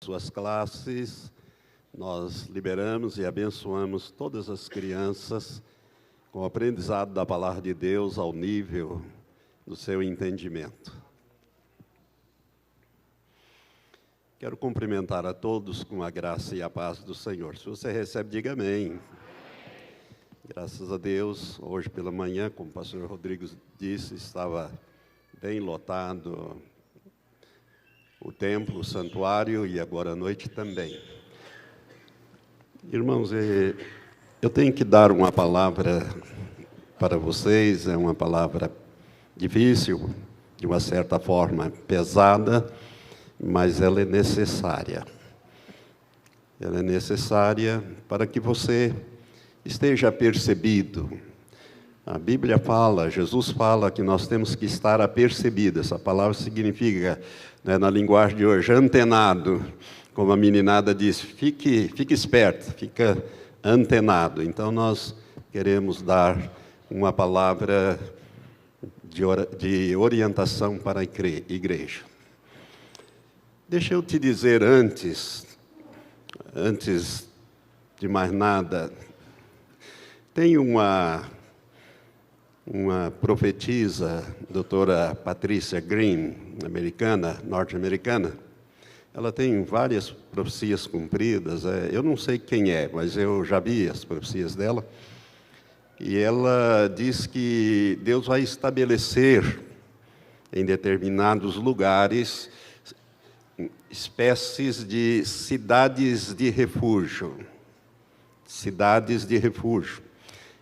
suas classes, nós liberamos e abençoamos todas as crianças com o aprendizado da Palavra de Deus ao nível do seu entendimento. Quero cumprimentar a todos com a graça e a paz do Senhor. Se você recebe, diga amém. Graças a Deus, hoje pela manhã, como o pastor Rodrigo disse, estava bem lotado o templo, o santuário, e agora à noite também. Irmãos, eu tenho que dar uma palavra para vocês, é uma palavra difícil, de uma certa forma pesada, mas ela é necessária. Ela é necessária para que você esteja apercebido. A Bíblia fala, Jesus fala que nós temos que estar apercebido. Essa palavra significa, na linguagem de hoje, antenado. Como a meninada diz, fique esperto, fica antenado. Então, nós queremos dar uma palavra de orientação para a igreja. Deixa eu te dizer antes de mais nada, tem uma profetisa, doutora Patricia Green, norte-americana. Ela tem várias profecias cumpridas. Eu não sei quem é, mas eu já vi as profecias dela. E ela diz que Deus vai estabelecer em determinados lugares espécies de cidades de refúgio. Cidades de refúgio.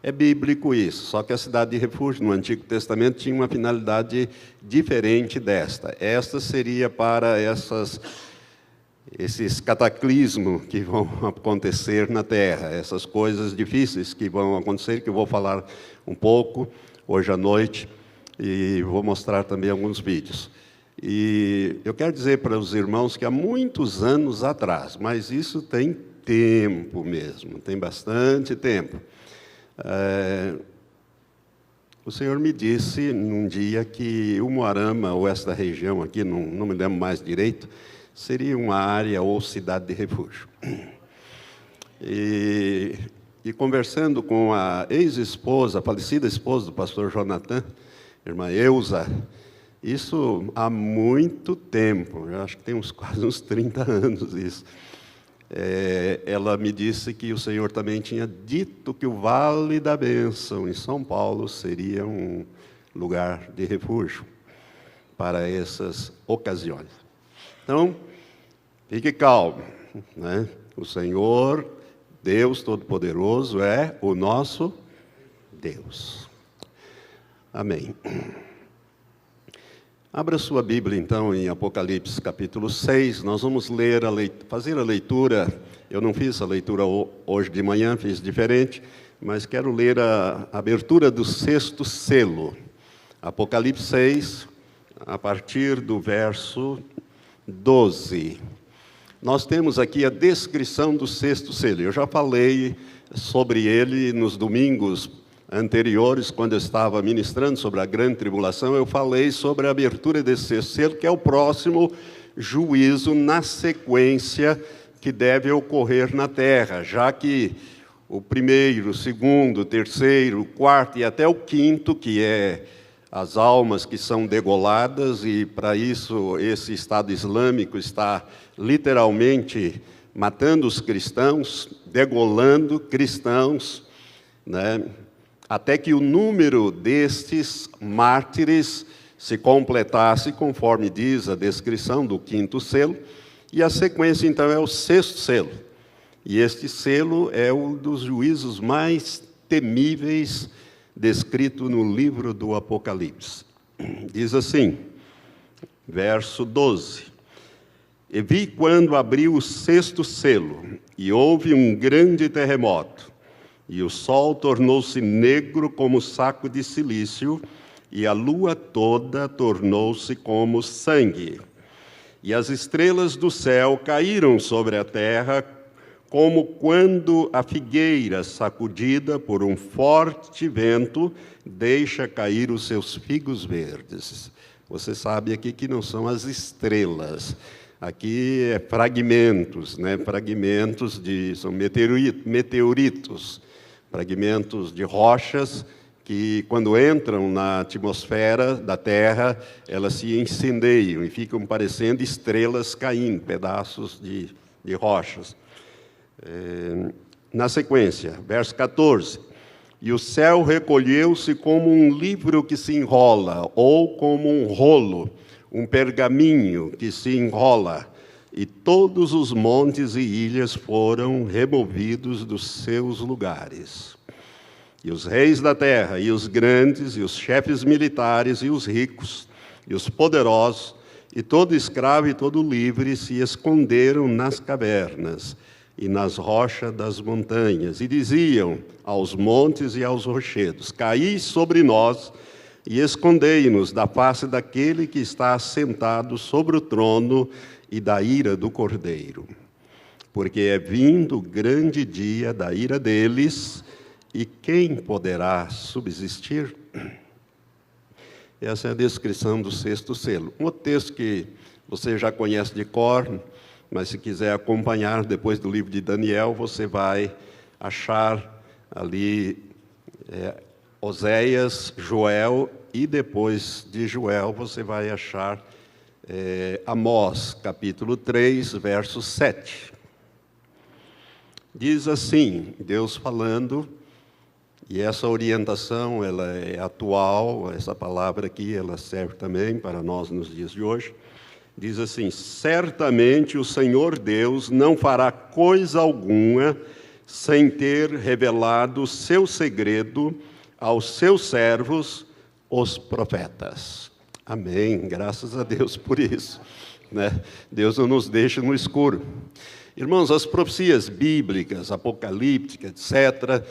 É bíblico isso, só que a cidade de refúgio no Antigo Testamento tinha uma finalidade diferente desta. Esta seria para esses cataclismos que vão acontecer na Terra, essas coisas difíceis que vão acontecer, que eu vou falar um pouco hoje à noite, e vou mostrar também alguns vídeos. E eu quero dizer para os irmãos que há muitos anos atrás, mas isso tem tempo mesmo, tem bastante tempo, o Senhor me disse num dia que Umuarama, ou esta região aqui, não me lembro mais direito, seria uma área ou cidade de refúgio. E conversando com a ex-esposa, a falecida esposa do pastor Jonathan, irmã Eusa, isso há muito tempo, eu acho que tem quase uns 30 anos isso. Ela me disse que o Senhor também tinha dito que o Vale da Bênção, em São Paulo, seria um lugar de refúgio para essas ocasiões. Então, fique calmo, né? O Senhor, Deus Todo-Poderoso, é o nosso Deus. Amém. Abra sua Bíblia, então, em Apocalipse, capítulo 6. Nós vamos fazer a leitura. Eu não fiz a leitura hoje de manhã, fiz diferente, mas quero ler a abertura do 6º selo. Apocalipse 6, a partir do verso 12. Nós temos aqui a descrição do 6º selo. Eu já falei sobre ele nos domingos anteriores, quando eu estava ministrando sobre a grande tribulação, eu falei sobre a abertura desse 6º selo, que é o próximo juízo na sequência que deve ocorrer na terra, já que o primeiro, o segundo, o terceiro, o quarto e até o quinto, que é as almas que são degoladas, e para isso esse Estado Islâmico está literalmente matando os cristãos, degolando cristãos, né? Até que o número destes mártires se completasse, conforme diz a descrição do 5º selo, e a sequência, então, é o 6º selo. E este selo é um dos juízos mais temíveis descrito no livro do Apocalipse. Diz assim, verso 12: E vi quando abriu o 6º selo, e houve um grande terremoto, e o sol tornou-se negro como saco de cilício, e a lua toda tornou-se como sangue. E as estrelas do céu caíram sobre a terra, como quando a figueira, sacudida por um forte vento, deixa cair os seus figos verdes. Você sabe aqui que não são as estrelas. Aqui é fragmentos, né? Fragmentos são meteoritos, fragmentos de rochas que, quando entram na atmosfera da Terra, elas se incendeiam e ficam parecendo estrelas caindo, pedaços de rochas. Na sequência, verso 14. E o céu recolheu-se como um livro que se enrola, ou como um rolo, um pergaminho que se enrola, e todos os montes e ilhas foram removidos dos seus lugares. E os reis da terra, e os grandes, e os chefes militares, e os ricos, e os poderosos, e todo escravo e todo livre se esconderam nas cavernas e nas rochas das montanhas, e diziam aos montes e aos rochedos: caí sobre nós, e escondei-nos da face daquele que está assentado sobre o trono e da ira do Cordeiro. Porque é vindo o grande dia da ira deles, e quem poderá subsistir? Essa é a descrição do sexto selo. Um texto que você já conhece de cor, mas se quiser acompanhar depois do livro de Daniel, você vai achar ali Oséias, Joel, e depois de Joel você vai achar Amós, capítulo 3, verso 7. Diz assim, Deus falando, e essa orientação ela é atual, essa palavra aqui ela serve também para nós nos dias de hoje. Diz assim: certamente o Senhor Deus não fará coisa alguma sem ter revelado o seu segredo aos seus servos, os profetas. Amém, graças a Deus por isso, né? Deus não nos deixa no escuro. Irmãos, as profecias bíblicas, apocalípticas, etc.,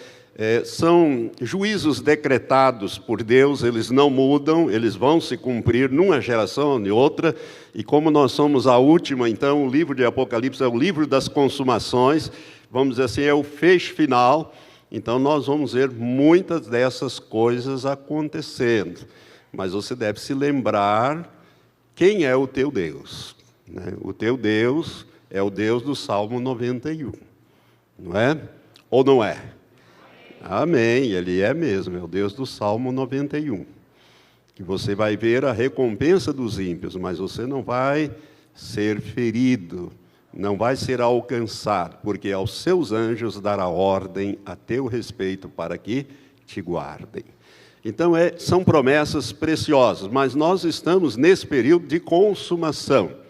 são juízos decretados por Deus, eles não mudam, eles vão se cumprir numa geração ou em outra, e como nós somos a última, então o livro de Apocalipse é o livro das consumações, vamos dizer assim, é o fecho final, então nós vamos ver muitas dessas coisas acontecendo, mas você deve se lembrar quem é o teu Deus, né? O teu Deus é o Deus do Salmo 91, não é? Ou não é? Amém, Ele é mesmo, é o Deus do Salmo 91. Que você vai ver a recompensa dos ímpios, mas você não vai ser ferido, não vai ser alcançado, porque aos seus anjos dará ordem a teu respeito para que te guardem. Então, são promessas preciosas, mas nós estamos nesse período de consumação.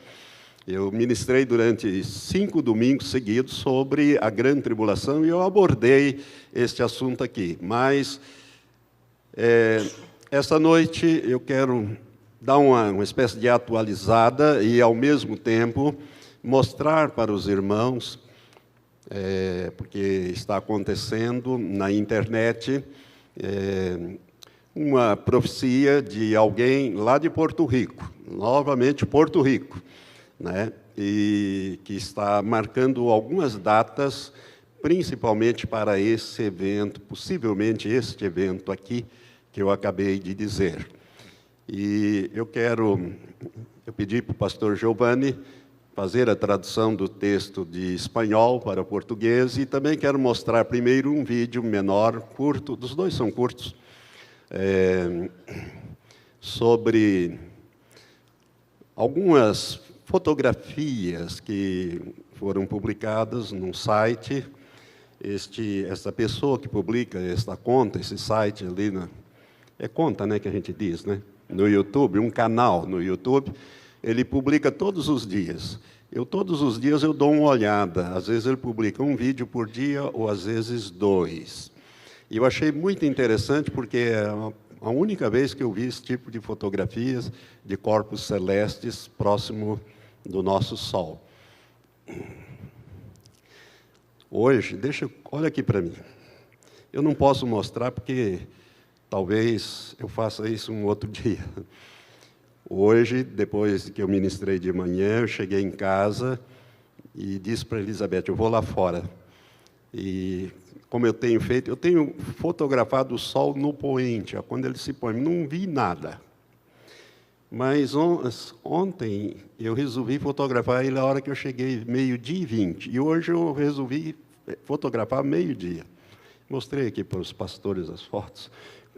Eu ministrei durante 5 domingos seguidos sobre a grande tribulação e eu abordei este assunto aqui. Mas, essa noite eu quero dar uma espécie de atualizada e, ao mesmo tempo, mostrar para os irmãos, porque está acontecendo na internet, uma profecia de alguém lá de Porto Rico, novamente Porto Rico, né? E que está marcando algumas datas, principalmente para esse evento, possivelmente este evento aqui, que eu acabei de dizer. E eu pedi para o pastor Giovanni fazer a tradução do texto de espanhol para português, e também quero mostrar primeiro um vídeo menor, curto, dos dois são curtos, sobre algumas fotografias que foram publicadas num site. Essa pessoa que publica esta conta, esse site ali, é conta, né, que a gente diz, né? No YouTube, um canal no YouTube, ele publica todos os dias. Todos os dias eu dou uma olhada, às vezes ele publica um vídeo por dia, ou às vezes 2. E eu achei muito interessante, porque é a única vez que eu vi esse tipo de fotografias de corpos celestes próximo do nosso Sol. Hoje, olha aqui para mim. Eu não posso mostrar porque talvez eu faça isso um outro dia. Hoje, depois que eu ministrei de manhã, eu cheguei em casa e disse para Elizabeth: eu vou lá fora. E como eu tenho feito, eu tenho fotografado o sol no poente, quando ele se põe, não vi nada. Mas ontem eu resolvi fotografar ele na hora que eu cheguei, 12h20. E hoje eu resolvi fotografar meio-dia. Mostrei aqui para os pastores as fotos,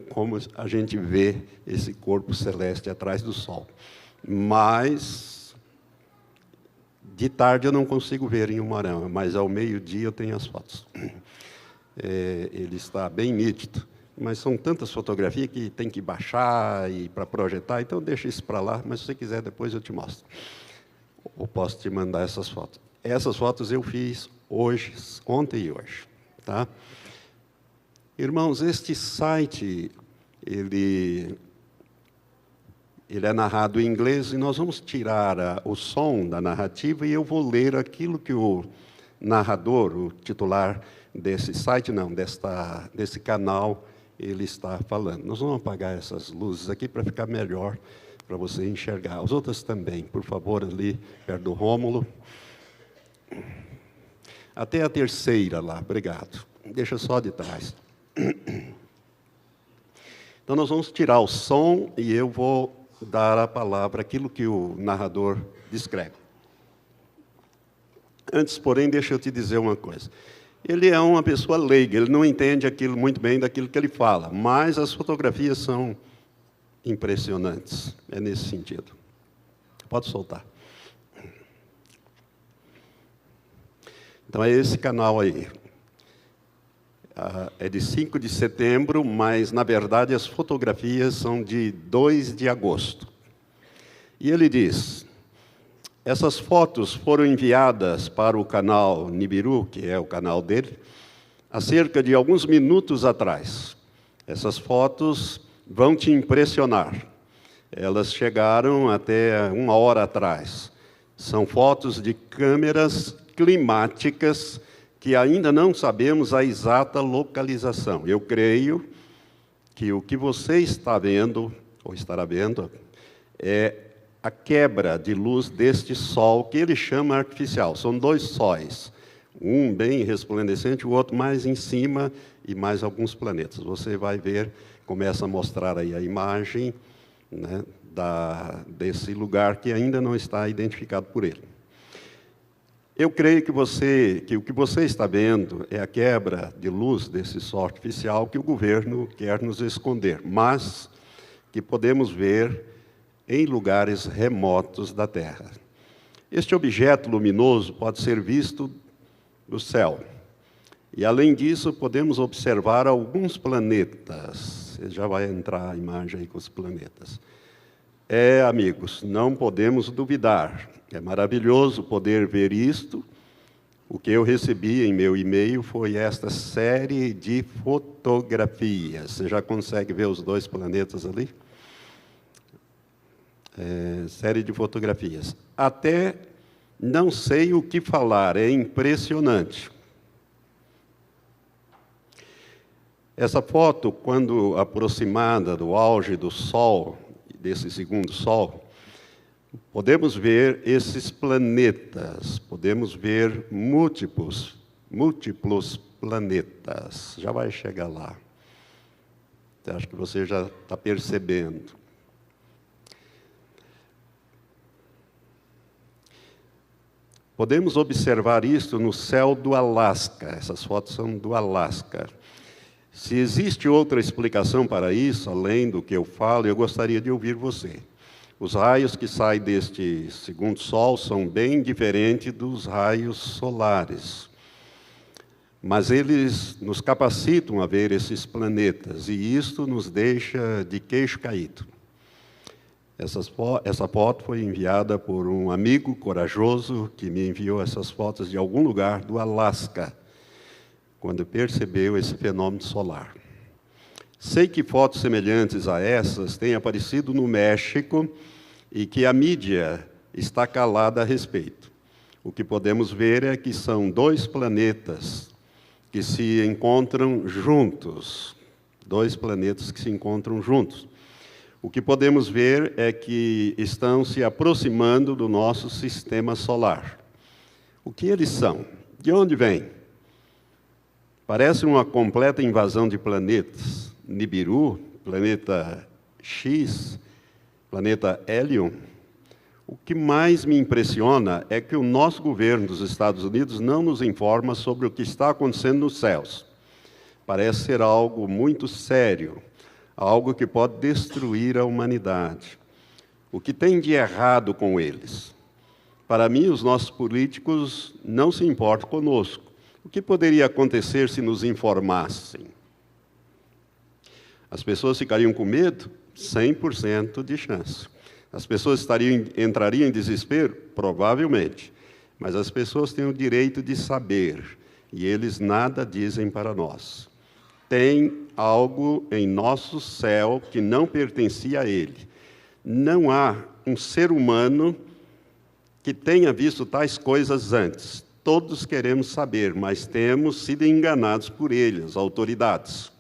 como a gente vê esse corpo celeste atrás do sol. Mas, de tarde eu não consigo ver em Umarama, mas ao meio-dia eu tenho as fotos. Ele está bem nítido. Mas são tantas fotografias que tem que baixar e para projetar, então deixa isso para lá, mas se você quiser depois eu te mostro. Ou posso te mandar essas fotos. Essas fotos eu fiz hoje, ontem e hoje. Tá? Irmãos, este site, ele é narrado em inglês e nós vamos tirar o som da narrativa e eu vou ler aquilo que o narrador, o titular desse site, desse canal, ele está falando. Nós vamos apagar essas luzes aqui para ficar melhor para você enxergar. As outras também, por favor, ali perto do Rômulo. Até a terceira lá, obrigado. Deixa só de trás. Então nós vamos tirar o som e eu vou dar a palavra, aquilo que o narrador descreve. Antes, porém, deixa eu te dizer uma coisa. Ele é uma pessoa leiga, ele não entende aquilo muito bem daquilo que ele fala, mas as fotografias são impressionantes, é nesse sentido. Pode soltar. Então é esse canal aí. É de 5 de setembro, mas, na verdade, as fotografias são de 2 de agosto. E ele diz: essas fotos foram enviadas para o canal Nibiru, que é o canal dele, há cerca de alguns minutos atrás. Essas fotos vão te impressionar. Elas chegaram até 1 hora atrás. São fotos de câmeras climáticas que ainda não sabemos a exata localização. Eu creio que o que você está vendo, ou estará vendo, é a quebra de luz deste sol, que ele chama artificial. São 2 sóis, um bem resplandecente, o outro mais em cima, e mais alguns planetas. Você vai ver, começa a mostrar aí a imagem, né, desse lugar que ainda não está identificado por ele. Eu creio que o que você está vendo é a quebra de luz desse sol artificial que o governo quer nos esconder, mas que podemos ver em lugares remotos da Terra. Este objeto luminoso pode ser visto do céu. E, além disso, podemos observar alguns planetas. Você já vai entrar a imagem aí com os planetas. Amigos, não podemos duvidar. É maravilhoso poder ver isto. O que eu recebi em meu e-mail foi esta série de fotografias. Você já consegue ver os 2 planetas ali? Série de fotografias. Até não sei o que falar, é impressionante. Essa foto, quando aproximada do auge do Sol, desse segundo Sol, podemos ver esses planetas, podemos ver múltiplos planetas. Já vai chegar lá. Acho que você já está percebendo. Podemos observar isso no céu do Alasca. Essas fotos são do Alasca. Se existe outra explicação para isso, além do que eu falo, eu gostaria de ouvir você. Os raios que saem deste segundo Sol são bem diferentes dos raios solares. Mas eles nos capacitam a ver esses planetas, e isto nos deixa de queixo caído. Essa foto foi enviada por um amigo corajoso que me enviou essas fotos de algum lugar do Alasca, quando percebeu esse fenômeno solar. Sei que fotos semelhantes a essas têm aparecido no México e que a mídia está calada a respeito. O que podemos ver é que são 2 planetas que se encontram juntos. 2 planetas que se encontram juntos. O que podemos ver é que estão se aproximando do nosso sistema solar. O que eles são? De onde vêm? Parece uma completa invasão de planetas. Nibiru, planeta X, planeta Hélion, o que mais me impressiona é que o nosso governo dos Estados Unidos não nos informa sobre o que está acontecendo nos céus. Parece ser algo muito sério, algo que pode destruir a humanidade. O que tem de errado com eles? Para mim, os nossos políticos não se importam conosco. O que poderia acontecer se nos informassem? As pessoas ficariam com medo? 100% de chance. As pessoas entrariam em desespero? Provavelmente. Mas as pessoas têm o direito de saber, e eles nada dizem para nós. Tem algo em nosso céu que não pertencia a ele. Não há um ser humano que tenha visto tais coisas antes. Todos queremos saber, mas temos sido enganados por eles, as autoridades.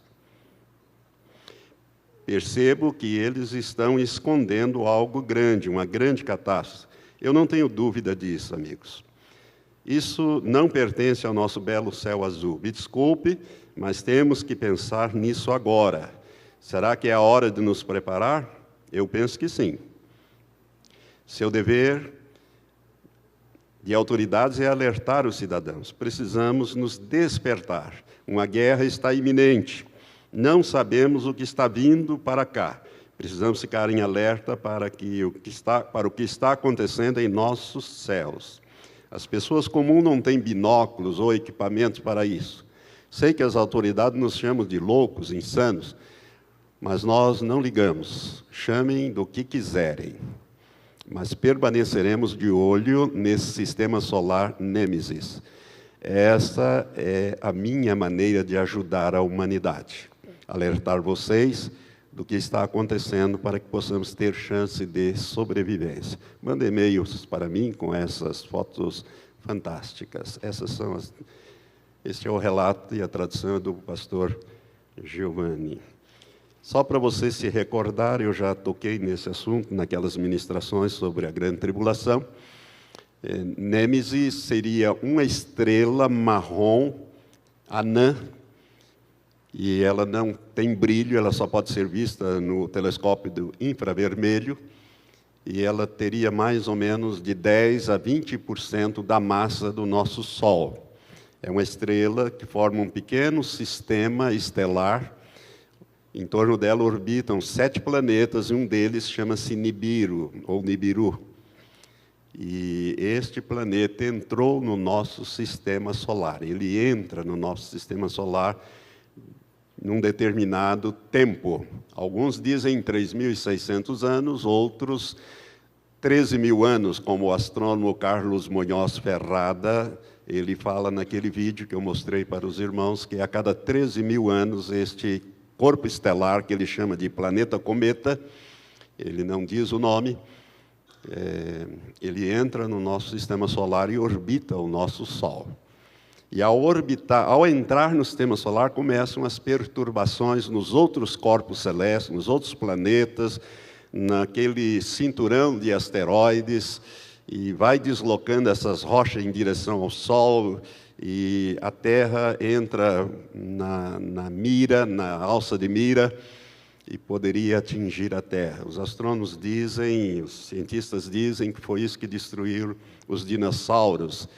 Percebo que eles estão escondendo algo grande, uma grande catástrofe. Eu não tenho dúvida disso, amigos. Isso não pertence ao nosso belo céu azul. Me desculpe, mas temos que pensar nisso agora. Será que é a hora de nos preparar? Eu penso que sim. Seu dever de autoridades é alertar os cidadãos. Precisamos nos despertar. Uma guerra está iminente. Não sabemos o que está vindo para cá. Precisamos ficar em alerta para o que está acontecendo em nossos céus. As pessoas comuns não têm binóculos ou equipamentos para isso. Sei que as autoridades nos chamam de loucos, insanos, mas nós não ligamos. Chamem do que quiserem. Mas permaneceremos de olho nesse sistema solar Nêmesis. Essa é a minha maneira de ajudar a humanidade. Alertar vocês do que está acontecendo para que possamos ter chance de sobrevivência. Mande e-mails para mim com essas fotos fantásticas. Este é o relato e a tradução do pastor Giovanni. Só para você se recordar, eu já toquei nesse assunto, naquelas ministrações sobre a grande tribulação. Nêmesis seria uma estrela marrom, anã, e ela não tem brilho, ela só pode ser vista no telescópio do infravermelho, e ela teria mais ou menos de 10% a 20% da massa do nosso Sol. É uma estrela que forma um pequeno sistema estelar. Em torno dela orbitam 7 planetas, e um deles chama-se Nibiru, ou Nibiru. E este planeta entrou no nosso sistema solar. Ele entra no nosso sistema solar num determinado tempo. Alguns dizem 3.600 anos, outros 13.000 anos, como o astrônomo Carlos Munhoz Ferrada, ele fala naquele vídeo que eu mostrei para os irmãos, que a cada 13.000 anos este corpo estelar, que ele chama de planeta cometa, ele não diz o nome, ele entra no nosso sistema solar e orbita o nosso Sol. E ao entrar no sistema solar, começam as perturbações nos outros corpos celestes, nos outros planetas, naquele cinturão de asteroides, e vai deslocando essas rochas em direção ao Sol, e a Terra entra na mira, na alça de mira, e poderia atingir a Terra. Os astrônomos dizem, os cientistas dizem que foi isso que destruiu os dinossauros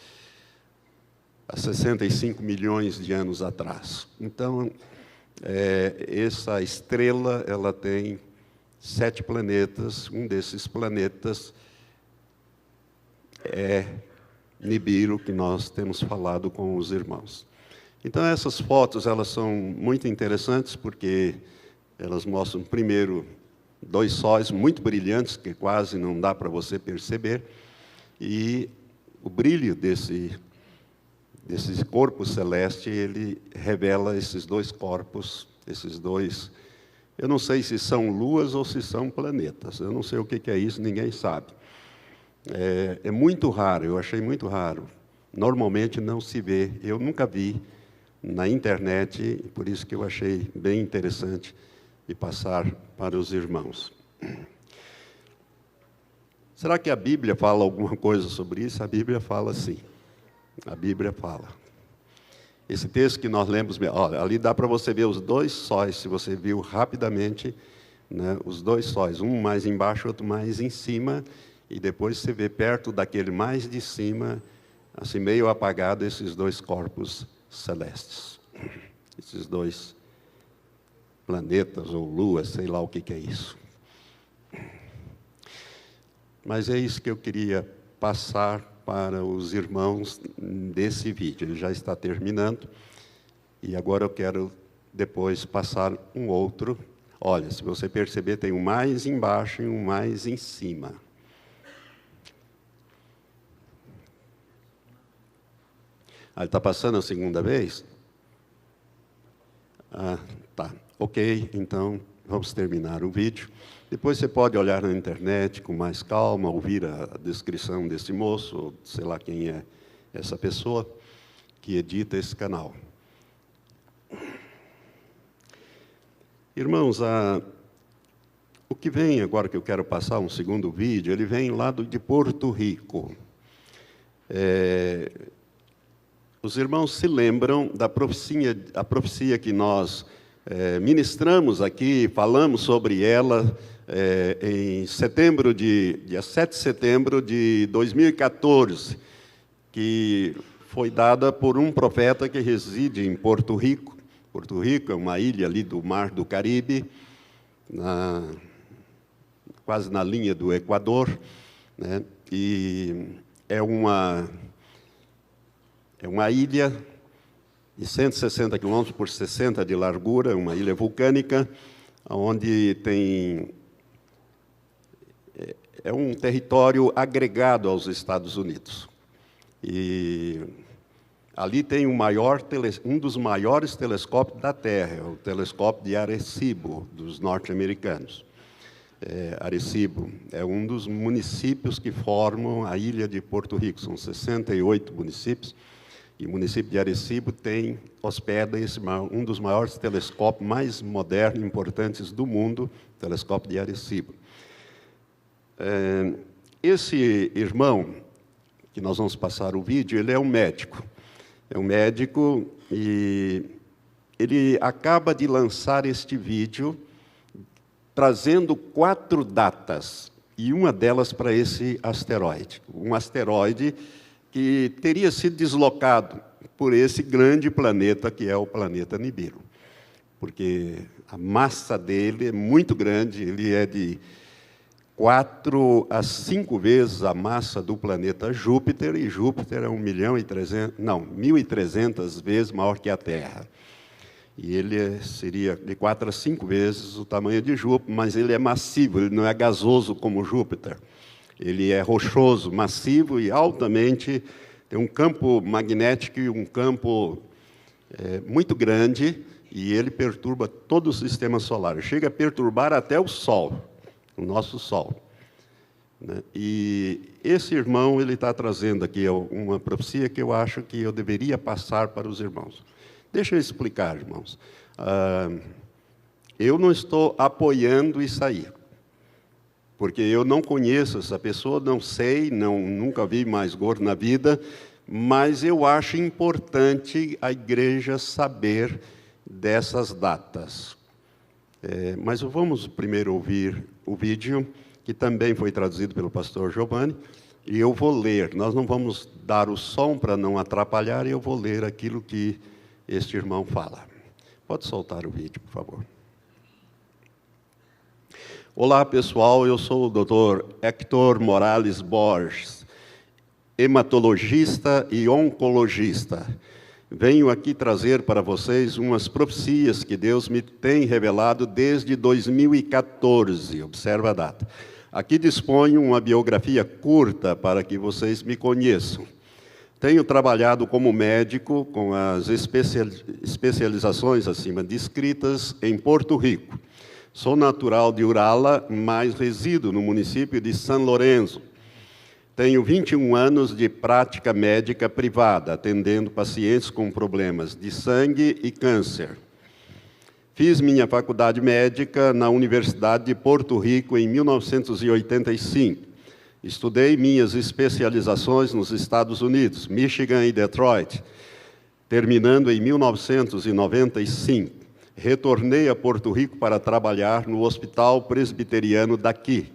há 65 milhões de anos atrás. Então, essa estrela, ela tem 7 planetas. Um desses planetas é Nibiru, que nós temos falado com os irmãos. Então, essas fotos, elas são muito interessantes, porque elas mostram, primeiro, 2 sóis muito brilhantes, que quase não dá para você perceber, e o brilho desse corpo celeste, ele revela esses 2 corpos, eu não sei se são luas ou se são planetas, eu não sei o que é isso, ninguém sabe. É muito raro, eu achei muito raro. Normalmente não se vê, eu nunca vi na internet, por isso que eu achei bem interessante de passar para os irmãos. Será que a Bíblia fala alguma coisa sobre isso? A Bíblia fala sim. A Bíblia fala. Esse texto que nós lemos, olha, ali dá para você ver os 2 sóis, se você viu rapidamente, né, os dois sóis, um mais embaixo, outro mais em cima, e depois você vê perto daquele mais de cima, assim meio apagado, esses dois corpos celestes. Esses dois planetas ou luas, sei lá o que é isso. Mas é isso que eu queria passar para os irmãos desse vídeo. Ele já está terminando, e agora eu quero depois passar um outro. Olha, se você perceber, tem um mais embaixo e um mais em cima. Ah, ele está passando a segunda vez? Ah, tá. Ok, então vamos terminar o vídeo. Depois você pode olhar na internet com mais calma, ouvir a descrição desse moço, ou sei lá quem é essa pessoa que edita esse canal. Irmãos, o que vem agora que eu quero passar, um segundo vídeo, ele vem lá de Porto Rico. Os irmãos se lembram da profecia que nós ministramos aqui, falamos sobre ela em dia 7 de setembro de 2014, que foi dada por um profeta que reside em Porto Rico. Porto Rico é uma ilha ali do Mar do Caribe, quase na linha do Equador, né? E é uma ilha de 160 quilômetros por 60 de largura, uma ilha vulcânica, onde é um território agregado aos Estados Unidos. E ali tem um dos maiores telescópios da Terra, o telescópio de Arecibo, dos norte-americanos. Arecibo é um dos municípios que formam a ilha de Porto Rico, são 68 municípios, e o município de Arecibo hospeda um dos maiores telescópios mais modernos e importantes do mundo, o telescópio de Arecibo. Esse irmão, que nós vamos passar o vídeo, ele é um médico. É um médico e ele acaba de lançar este vídeo trazendo 4 datas, e uma delas para esse asteroide. Um asteroide que teria sido deslocado por esse grande planeta, que é o planeta Nibiru. Porque a massa dele é muito grande, ele é de 4 a 5 vezes a massa do planeta Júpiter, e Júpiter é 1.300 vezes maior que a Terra. E ele seria de 4 a 5 vezes o tamanho de Júpiter, mas ele é massivo, ele não é gasoso como Júpiter. Ele é rochoso, massivo e altamente, tem um campo magnético e um campo muito grande, e ele perturba todo o sistema solar. Chega a perturbar até o Sol, o nosso Sol. Né? E esse irmão ele está trazendo aqui uma profecia que eu acho que eu deveria passar para os irmãos. Deixa eu explicar, irmãos. Eu não estou apoiando isso aí, porque eu não conheço essa pessoa, não sei, nunca vi mais gordo na vida, mas eu acho importante a igreja saber dessas datas. Mas vamos primeiro ouvir o vídeo, que também foi traduzido pelo pastor Giovanni, e eu vou ler. Nós não vamos dar o som para não atrapalhar, e eu vou ler aquilo que este irmão fala. Pode soltar o vídeo, por favor. Olá, pessoal, eu sou o Dr. Héctor Morales Borges, hematologista e oncologista. Venho aqui trazer para vocês umas profecias que Deus me tem revelado desde 2014, observa a data. Aqui disponho uma biografia curta para que vocês me conheçam. Tenho trabalhado como médico com as especializações acima descritas em Porto Rico. Sou natural de Urala, mas resido no município de São Lourenço. Tenho 21 anos de prática médica privada, atendendo pacientes com problemas de sangue e câncer. Fiz minha faculdade médica na Universidade de Porto Rico em 1985. Estudei minhas especializações nos Estados Unidos, Michigan e Detroit, terminando em 1995. retornei a Porto Rico para trabalhar no Hospital Presbiteriano daqui.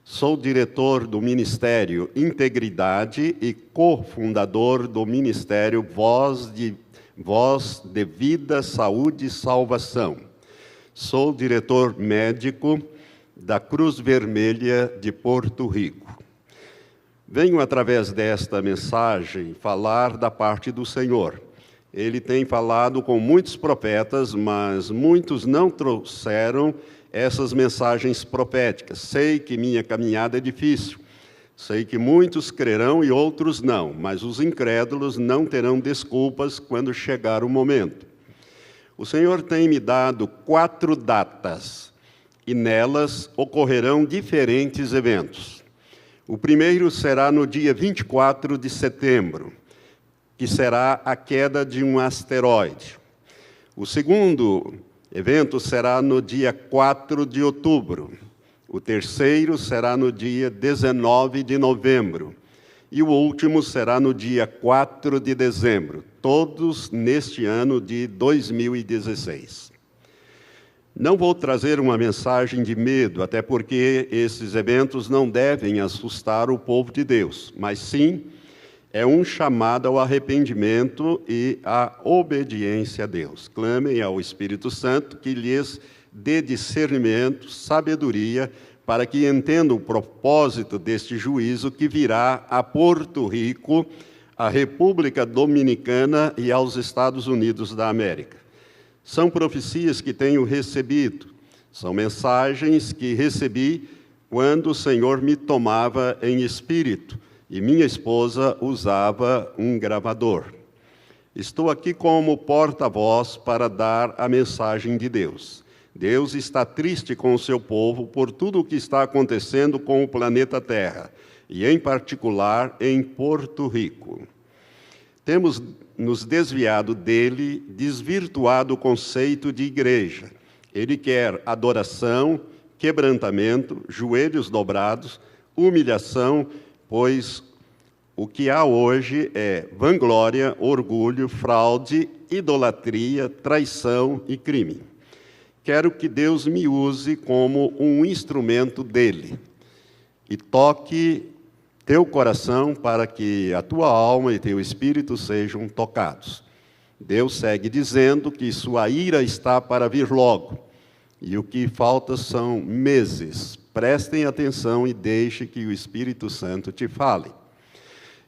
Sou diretor do Ministério Integridade e cofundador do Ministério Voz de Vida, Saúde e Salvação. Sou diretor médico da Cruz Vermelha de Porto Rico. Venho, através desta mensagem, falar da parte do Senhor. Ele tem falado com muitos profetas, mas muitos não trouxeram essas mensagens proféticas. Sei que minha caminhada é difícil. Sei que muitos crerão e outros não, mas os incrédulos não terão desculpas quando chegar o momento. O Senhor tem me dado 4 datas, e nelas ocorrerão diferentes eventos. O primeiro será no dia 24 de setembro, que será a queda de um asteroide. O segundo evento será no dia 4 de outubro. O terceiro será no dia 19 de novembro. E o último será no dia 4 de dezembro, todos neste ano de 2016. Não vou trazer uma mensagem de medo, até porque esses eventos não devem assustar o povo de Deus, mas sim é um chamado ao arrependimento e à obediência a Deus. Clamem ao Espírito Santo que lhes dê discernimento, sabedoria, para que entendam o propósito deste juízo que virá a Porto Rico, à República Dominicana e aos Estados Unidos da América. São profecias que tenho recebido, são mensagens que recebi quando o Senhor me tomava em espírito, e minha esposa usava um gravador. Estou aqui como porta-voz para dar a mensagem de Deus. Deus está triste com o seu povo por tudo o que está acontecendo com o planeta Terra, e em particular em Porto Rico. Temos nos desviado dele, desvirtuado o conceito de igreja. Ele quer adoração, quebrantamento, joelhos dobrados, humilhação, pois o que há hoje é vanglória, orgulho, fraude, idolatria, traição e crime. Quero que Deus me use como um instrumento dele e toque teu coração para que a tua alma e teu espírito sejam tocados. Deus segue dizendo que sua ira está para vir logo, e o que falta são meses. Prestem atenção e deixe que o Espírito Santo te fale.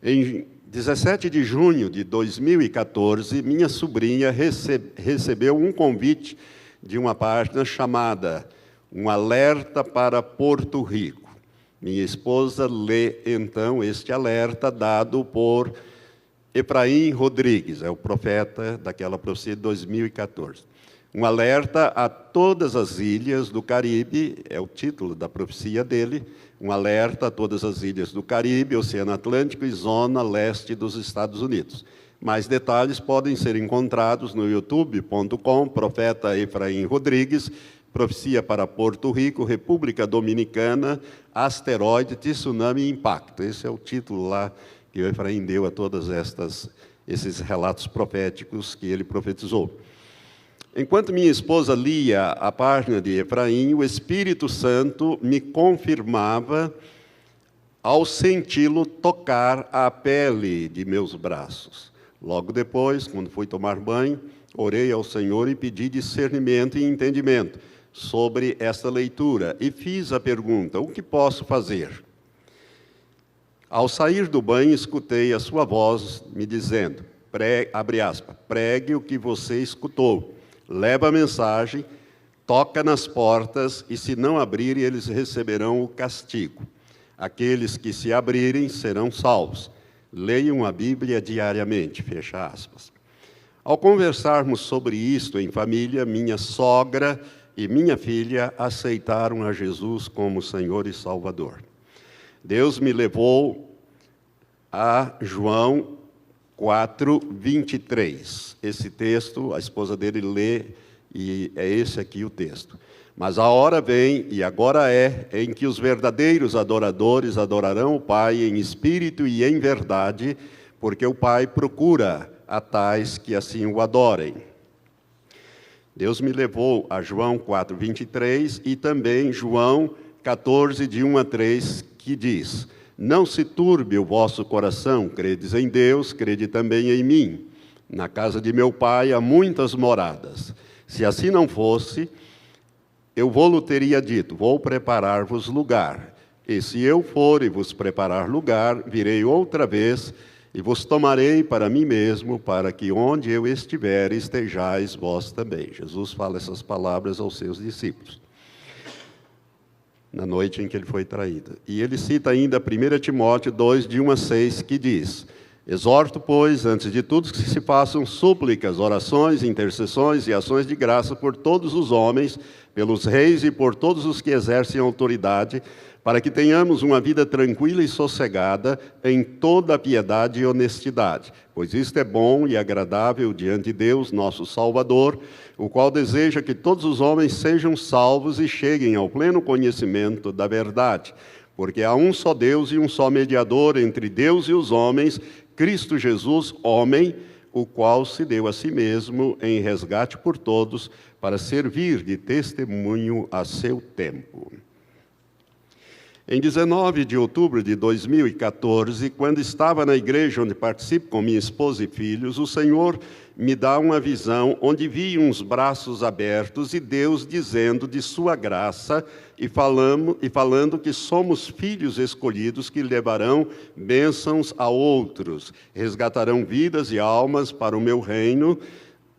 Em 17 de junho de 2014, minha sobrinha recebeu um convite de uma página chamada Um Alerta para Porto Rico. Minha esposa lê, então, este alerta dado por Efraim Rodrigues, é o profeta daquela profecia de 2014. Um alerta a todas as ilhas do Caribe, é o título da profecia dele, um alerta a todas as ilhas do Caribe, Oceano Atlântico e Zona Leste dos Estados Unidos. Mais detalhes podem ser encontrados no youtube.com, Profeta Efraim Rodrigues, Profecia para Porto Rico, República Dominicana, Asteroide, Tsunami e Impacto. Esse é o título lá que o Efraim deu a todos esses relatos proféticos que ele profetizou. Enquanto minha esposa lia a página de Efraim, o Espírito Santo me confirmava, ao senti-lo tocar a pele de meus braços. Logo depois, quando fui tomar banho, orei ao Senhor e pedi discernimento e entendimento sobre esta leitura, e fiz a pergunta: o que posso fazer? Ao sair do banho, escutei a sua voz me dizendo, abre aspas, pregue o que você escutou, leva a mensagem, toca nas portas, e se não abrirem, eles receberão o castigo. Aqueles que se abrirem serão salvos. Leiam a Bíblia diariamente, fecha aspas. Ao conversarmos sobre isto em família, minha sogra e minha filha aceitaram a Jesus como Senhor e Salvador. Deus me levou a João 4:23. Esse texto, a esposa dele lê, e é esse aqui o texto. Mas a hora vem, e agora é, em que os verdadeiros adoradores adorarão o Pai em espírito e em verdade, porque o Pai procura a tais que assim o adorem. Deus me levou a João 4:23 e também João 14, de 1 a 3, que diz: não se turbe o vosso coração, credes em Deus, crede também em mim. Na casa de meu pai há muitas moradas. Se assim não fosse, eu vou-lhe teria dito, vou preparar-vos lugar. E se eu for e vos preparar lugar, virei outra vez e vos tomarei para mim mesmo, para que onde eu estiver, estejais vós também. Jesus fala essas palavras aos seus discípulos, na noite em que ele foi traído. E ele cita ainda 1 Timóteo 2, de 1 a 6, que diz: exorto, pois, antes de tudo, que se façam súplicas, orações, intercessões e ações de graça por todos os homens, pelos reis e por todos os que exercem autoridade, para que tenhamos uma vida tranquila e sossegada em toda a piedade e honestidade. Pois isto é bom e agradável diante de Deus, nosso Salvador, o qual deseja que todos os homens sejam salvos e cheguem ao pleno conhecimento da verdade. Porque há um só Deus e um só mediador entre Deus e os homens, Cristo Jesus, homem, o qual se deu a si mesmo em resgate por todos, para servir de testemunho a seu tempo. Em 19 de outubro de 2014, quando estava na igreja onde participo com minha esposa e filhos, o Senhor me dá uma visão onde vi uns braços abertos e Deus dizendo de sua graça e falando que somos filhos escolhidos que levarão bênçãos a outros, resgatarão vidas e almas para o meu reino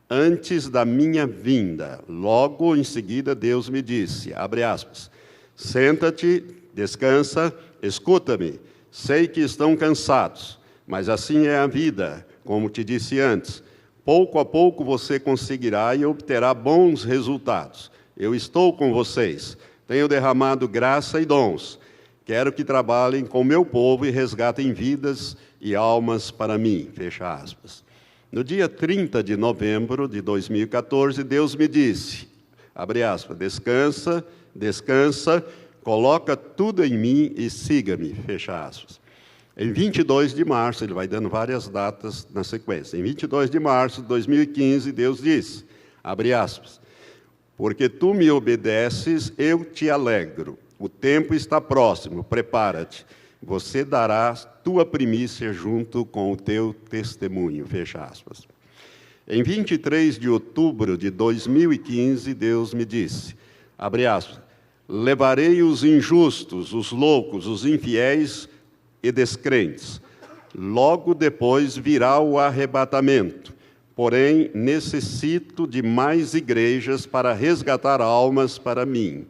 antes da minha vinda. Logo em seguida Deus me disse, abre aspas, senta-te, descansa, escuta-me, sei que estão cansados, mas assim é a vida, como te disse antes. Pouco a pouco você conseguirá e obterá bons resultados. Eu estou com vocês, tenho derramado graça e dons. Quero que trabalhem com o meu povo e resgatem vidas e almas para mim. Fecha aspas. No dia 30 de novembro de 2014, Deus me disse, abre aspas, descansa, descansa, coloca tudo em mim e siga-me, fecha aspas. Em 22 de março, ele vai dando várias datas na sequência. Em 22 de março de 2015, Deus disse, abre aspas, porque tu me obedeces, eu te alegro. O tempo está próximo, prepara-te. Você dará tua primícia junto com o teu testemunho, fecha aspas. Em 23 de outubro de 2015, Deus me disse, abre aspas, levarei os injustos, os loucos, os infiéis e descrentes. Logo depois virá o arrebatamento. Porém, necessito de mais igrejas para resgatar almas para mim.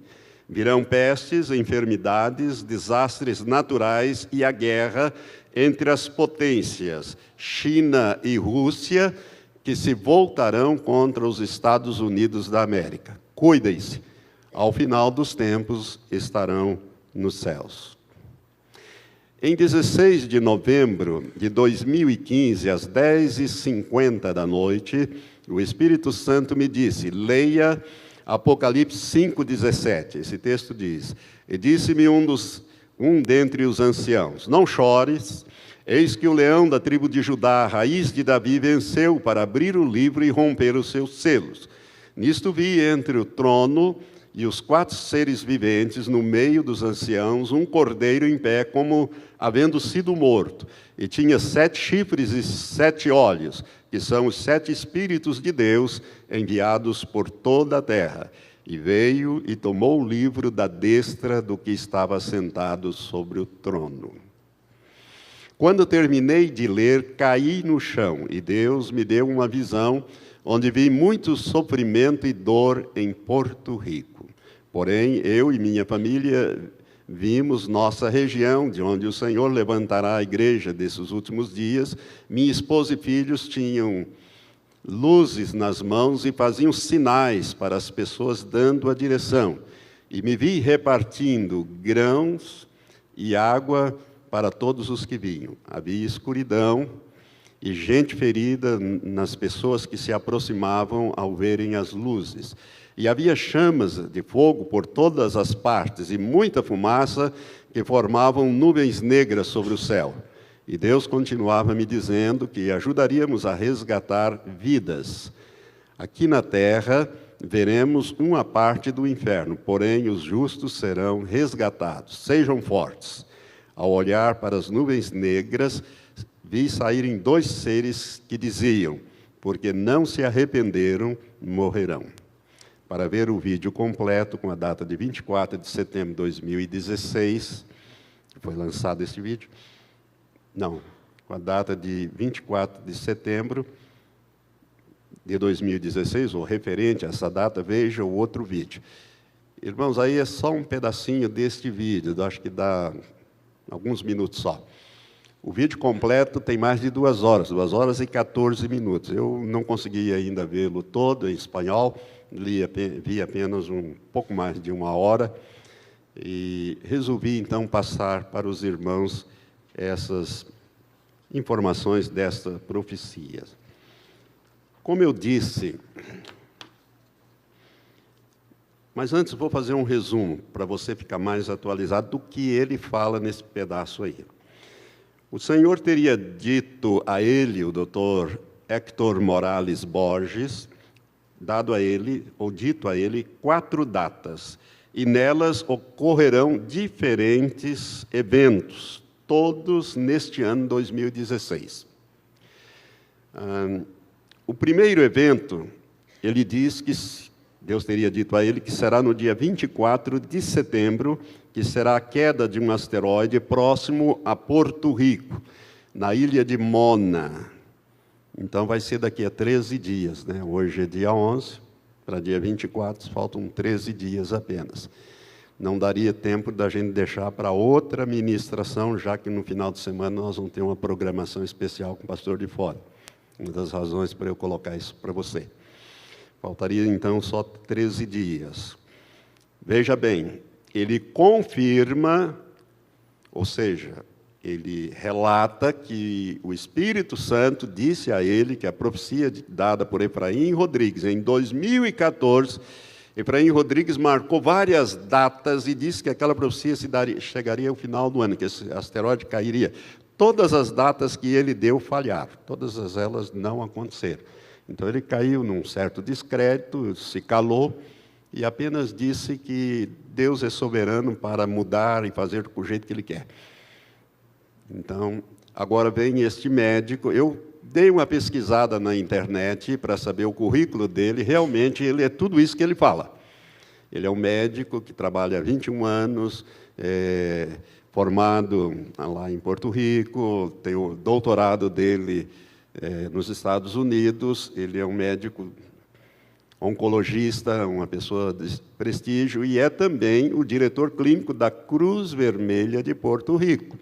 Virão pestes, enfermidades, desastres naturais e a guerra entre as potências, China e Rússia, que se voltarão contra os Estados Unidos da América. Cuidem-se. Ao final dos tempos, estarão nos céus. Em 16 de novembro de 2015, às 10h50 da noite, o Espírito Santo me disse, leia Apocalipse 5:17. Esse texto diz, e disse-me um dentre os anciãos, não chores, eis que o leão da tribo de Judá, a raiz de Davi, venceu para abrir o livro e romper os seus selos. Nisto vi entre o trono e os 4 seres viventes, no meio dos anciãos, um cordeiro em pé, como havendo sido morto. E tinha 7 chifres e 7 olhos, que são os 7 Espíritos de Deus, enviados por toda a terra. E veio e tomou o livro da destra do que estava sentado sobre o trono. Quando terminei de ler, caí no chão, e Deus me deu uma visão, onde vi muito sofrimento e dor em Porto Rico. Porém, eu e minha família vimos nossa região, de onde o Senhor levantará a igreja desses últimos dias. Minha esposa e filhos tinham luzes nas mãos e faziam sinais para as pessoas dando a direção. E me vi repartindo grãos e água para todos os que vinham. Havia escuridão e gente ferida nas pessoas que se aproximavam ao verem as luzes. E havia chamas de fogo por todas as partes e muita fumaça que formavam nuvens negras sobre o céu. E Deus continuava me dizendo que ajudaríamos a resgatar vidas aqui na terra veremos uma parte do inferno, porém os justos serão resgatados. Sejam fortes. Ao olhar para as nuvens negras, vi saírem 2 seres que diziam: porque não se arrependeram, morrerão. Para ver o vídeo completo, com a data de 24 de setembro de 2016, foi lançado esse vídeo, não, com a data de 24 de setembro de 2016, ou referente a essa data, veja o outro vídeo. Irmãos, aí é só um pedacinho deste vídeo, acho que dá alguns minutos só. O vídeo completo tem mais de 2 horas, 2 horas e 14 minutos. Eu não consegui ainda vê-lo todo em espanhol, vi apenas um pouco mais de 1 hora, e resolvi então passar para os irmãos essas informações desta profecia. Como eu disse, mas antes vou fazer um resumo, para você ficar mais atualizado do que ele fala nesse pedaço aí. O Senhor teria dito a ele, o Dr. Héctor Morales Borges, dado a ele, ou dito a ele, 4 datas, e nelas ocorrerão diferentes eventos, todos neste ano 2016. O primeiro evento, ele diz que Deus teria dito a ele que será no dia 24 de setembro, que será a queda de um asteroide próximo a Porto Rico, na ilha de Mona. Então vai ser daqui a 13 dias, né? Hoje é dia 11, para dia 24, faltam 13 dias apenas. Não daria tempo da gente deixar para outra ministração, já que no final de semana nós vamos ter uma programação especial com o pastor de fora. Uma das razões para eu colocar isso para você. Faltaria, então, só 13 dias. Veja bem, ele confirma, ou seja, ele relata que o Espírito Santo disse a ele que a profecia dada por Efraim Rodrigues em 2014, Efraim Rodrigues marcou várias datas e disse que aquela profecia chegaria ao final do ano, que esse asteroide cairia. Todas as datas que ele deu falharam, todas elas não aconteceram. Então ele caiu num certo descrédito, se calou e apenas disse que Deus é soberano para mudar e fazer do jeito que Ele quer. Então, agora vem este médico, eu dei uma pesquisada na internet para saber o currículo dele, realmente ele é tudo isso que ele fala. Ele é um médico que trabalha há 21 anos, formado lá em Porto Rico, tem o doutorado dele nos Estados Unidos, ele é um médico oncologista, uma pessoa de prestígio, e é também o diretor clínico da Cruz Vermelha de Porto Rico.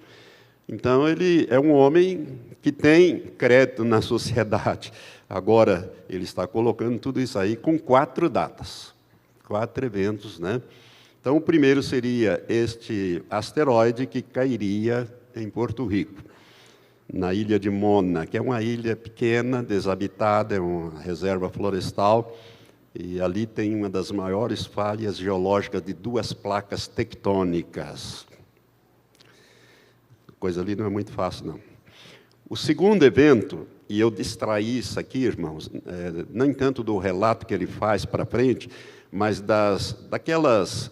Então, ele é um homem que tem crédito na sociedade. Agora, ele está colocando tudo isso aí com 4 datas, 4 eventos, né? Então, o primeiro seria este asteroide que cairia em Porto Rico, na ilha de Mona, que é uma ilha pequena, desabitada, é uma reserva florestal, e ali tem uma das maiores falhas geológicas de 2 placas tectônicas. A coisa ali não é muito fácil, não. O segundo evento, e eu distraí isso aqui, irmãos, nem tanto do relato que ele faz para frente, mas daquelas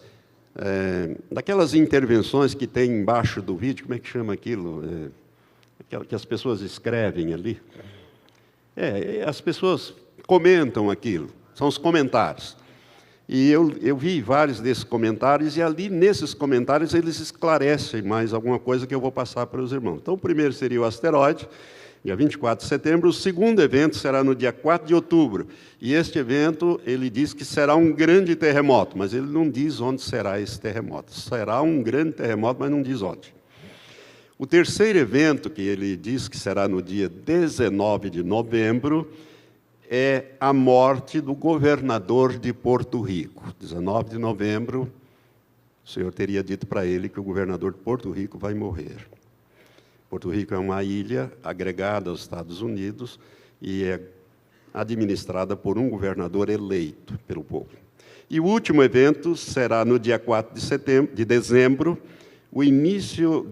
intervenções que tem embaixo do vídeo, como é que chama aquilo? Que as pessoas escrevem ali. As pessoas comentam aquilo, são os comentários. E eu vi vários desses comentários, e ali, nesses comentários, eles esclarecem mais alguma coisa que eu vou passar para os irmãos. Então, o primeiro seria o asteroide, dia 24 de setembro. O segundo evento será no dia 4 de outubro. E este evento, ele diz que será um grande terremoto, mas ele não diz onde será esse terremoto. Será um grande terremoto, mas não diz onde. O terceiro evento, que ele diz que será no dia 19 de novembro, é a morte do governador de Porto Rico. 19 de novembro, o Senhor teria dito para ele que o governador de Porto Rico vai morrer. Porto Rico é uma ilha agregada aos Estados Unidos e é administrada por um governador eleito pelo povo. E o último evento será no dia 4 de dezembro, o início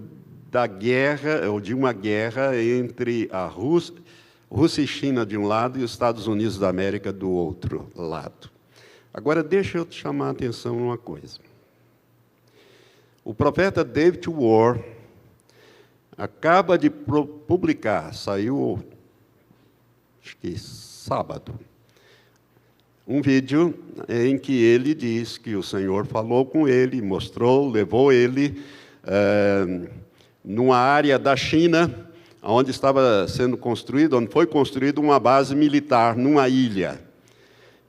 da guerra, ou de uma guerra entre a Rússia e China de um lado e os Estados Unidos da América do outro lado. Agora, deixa eu te chamar a atenção numa coisa. O profeta David Ward acaba de publicar, saiu, acho que sábado, um vídeo em que ele diz que o Senhor falou com ele, mostrou, levou ele numa área da China, onde estava sendo construído, onde foi construída uma base militar, numa ilha.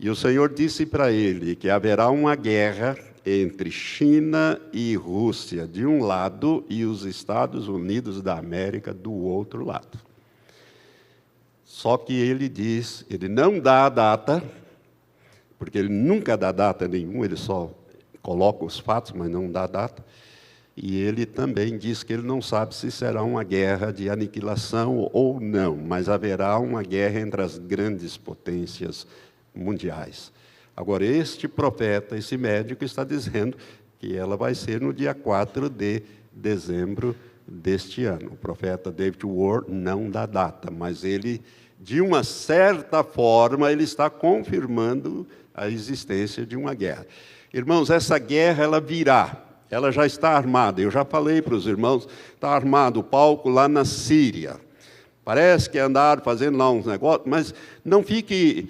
E o Senhor disse para ele que haverá uma guerra entre China e Rússia de um lado e os Estados Unidos da América do outro lado. Só que ele diz, ele não dá a data, porque ele nunca dá data nenhuma, ele só coloca os fatos, mas não dá data. E ele também diz que ele não sabe se será uma guerra de aniquilação ou não, mas haverá uma guerra entre as grandes potências mundiais. Agora, este profeta, esse médico, está dizendo que ela vai ser no dia 4 de dezembro deste ano. O profeta David Ward não dá data, mas ele, de uma certa forma, ele está confirmando a existência de uma guerra. Irmãos, essa guerra, ela virá, ela já está armada. Eu já falei para os irmãos, está armado o palco lá na Síria. Parece que andaram fazendo lá uns negócios, mas não fique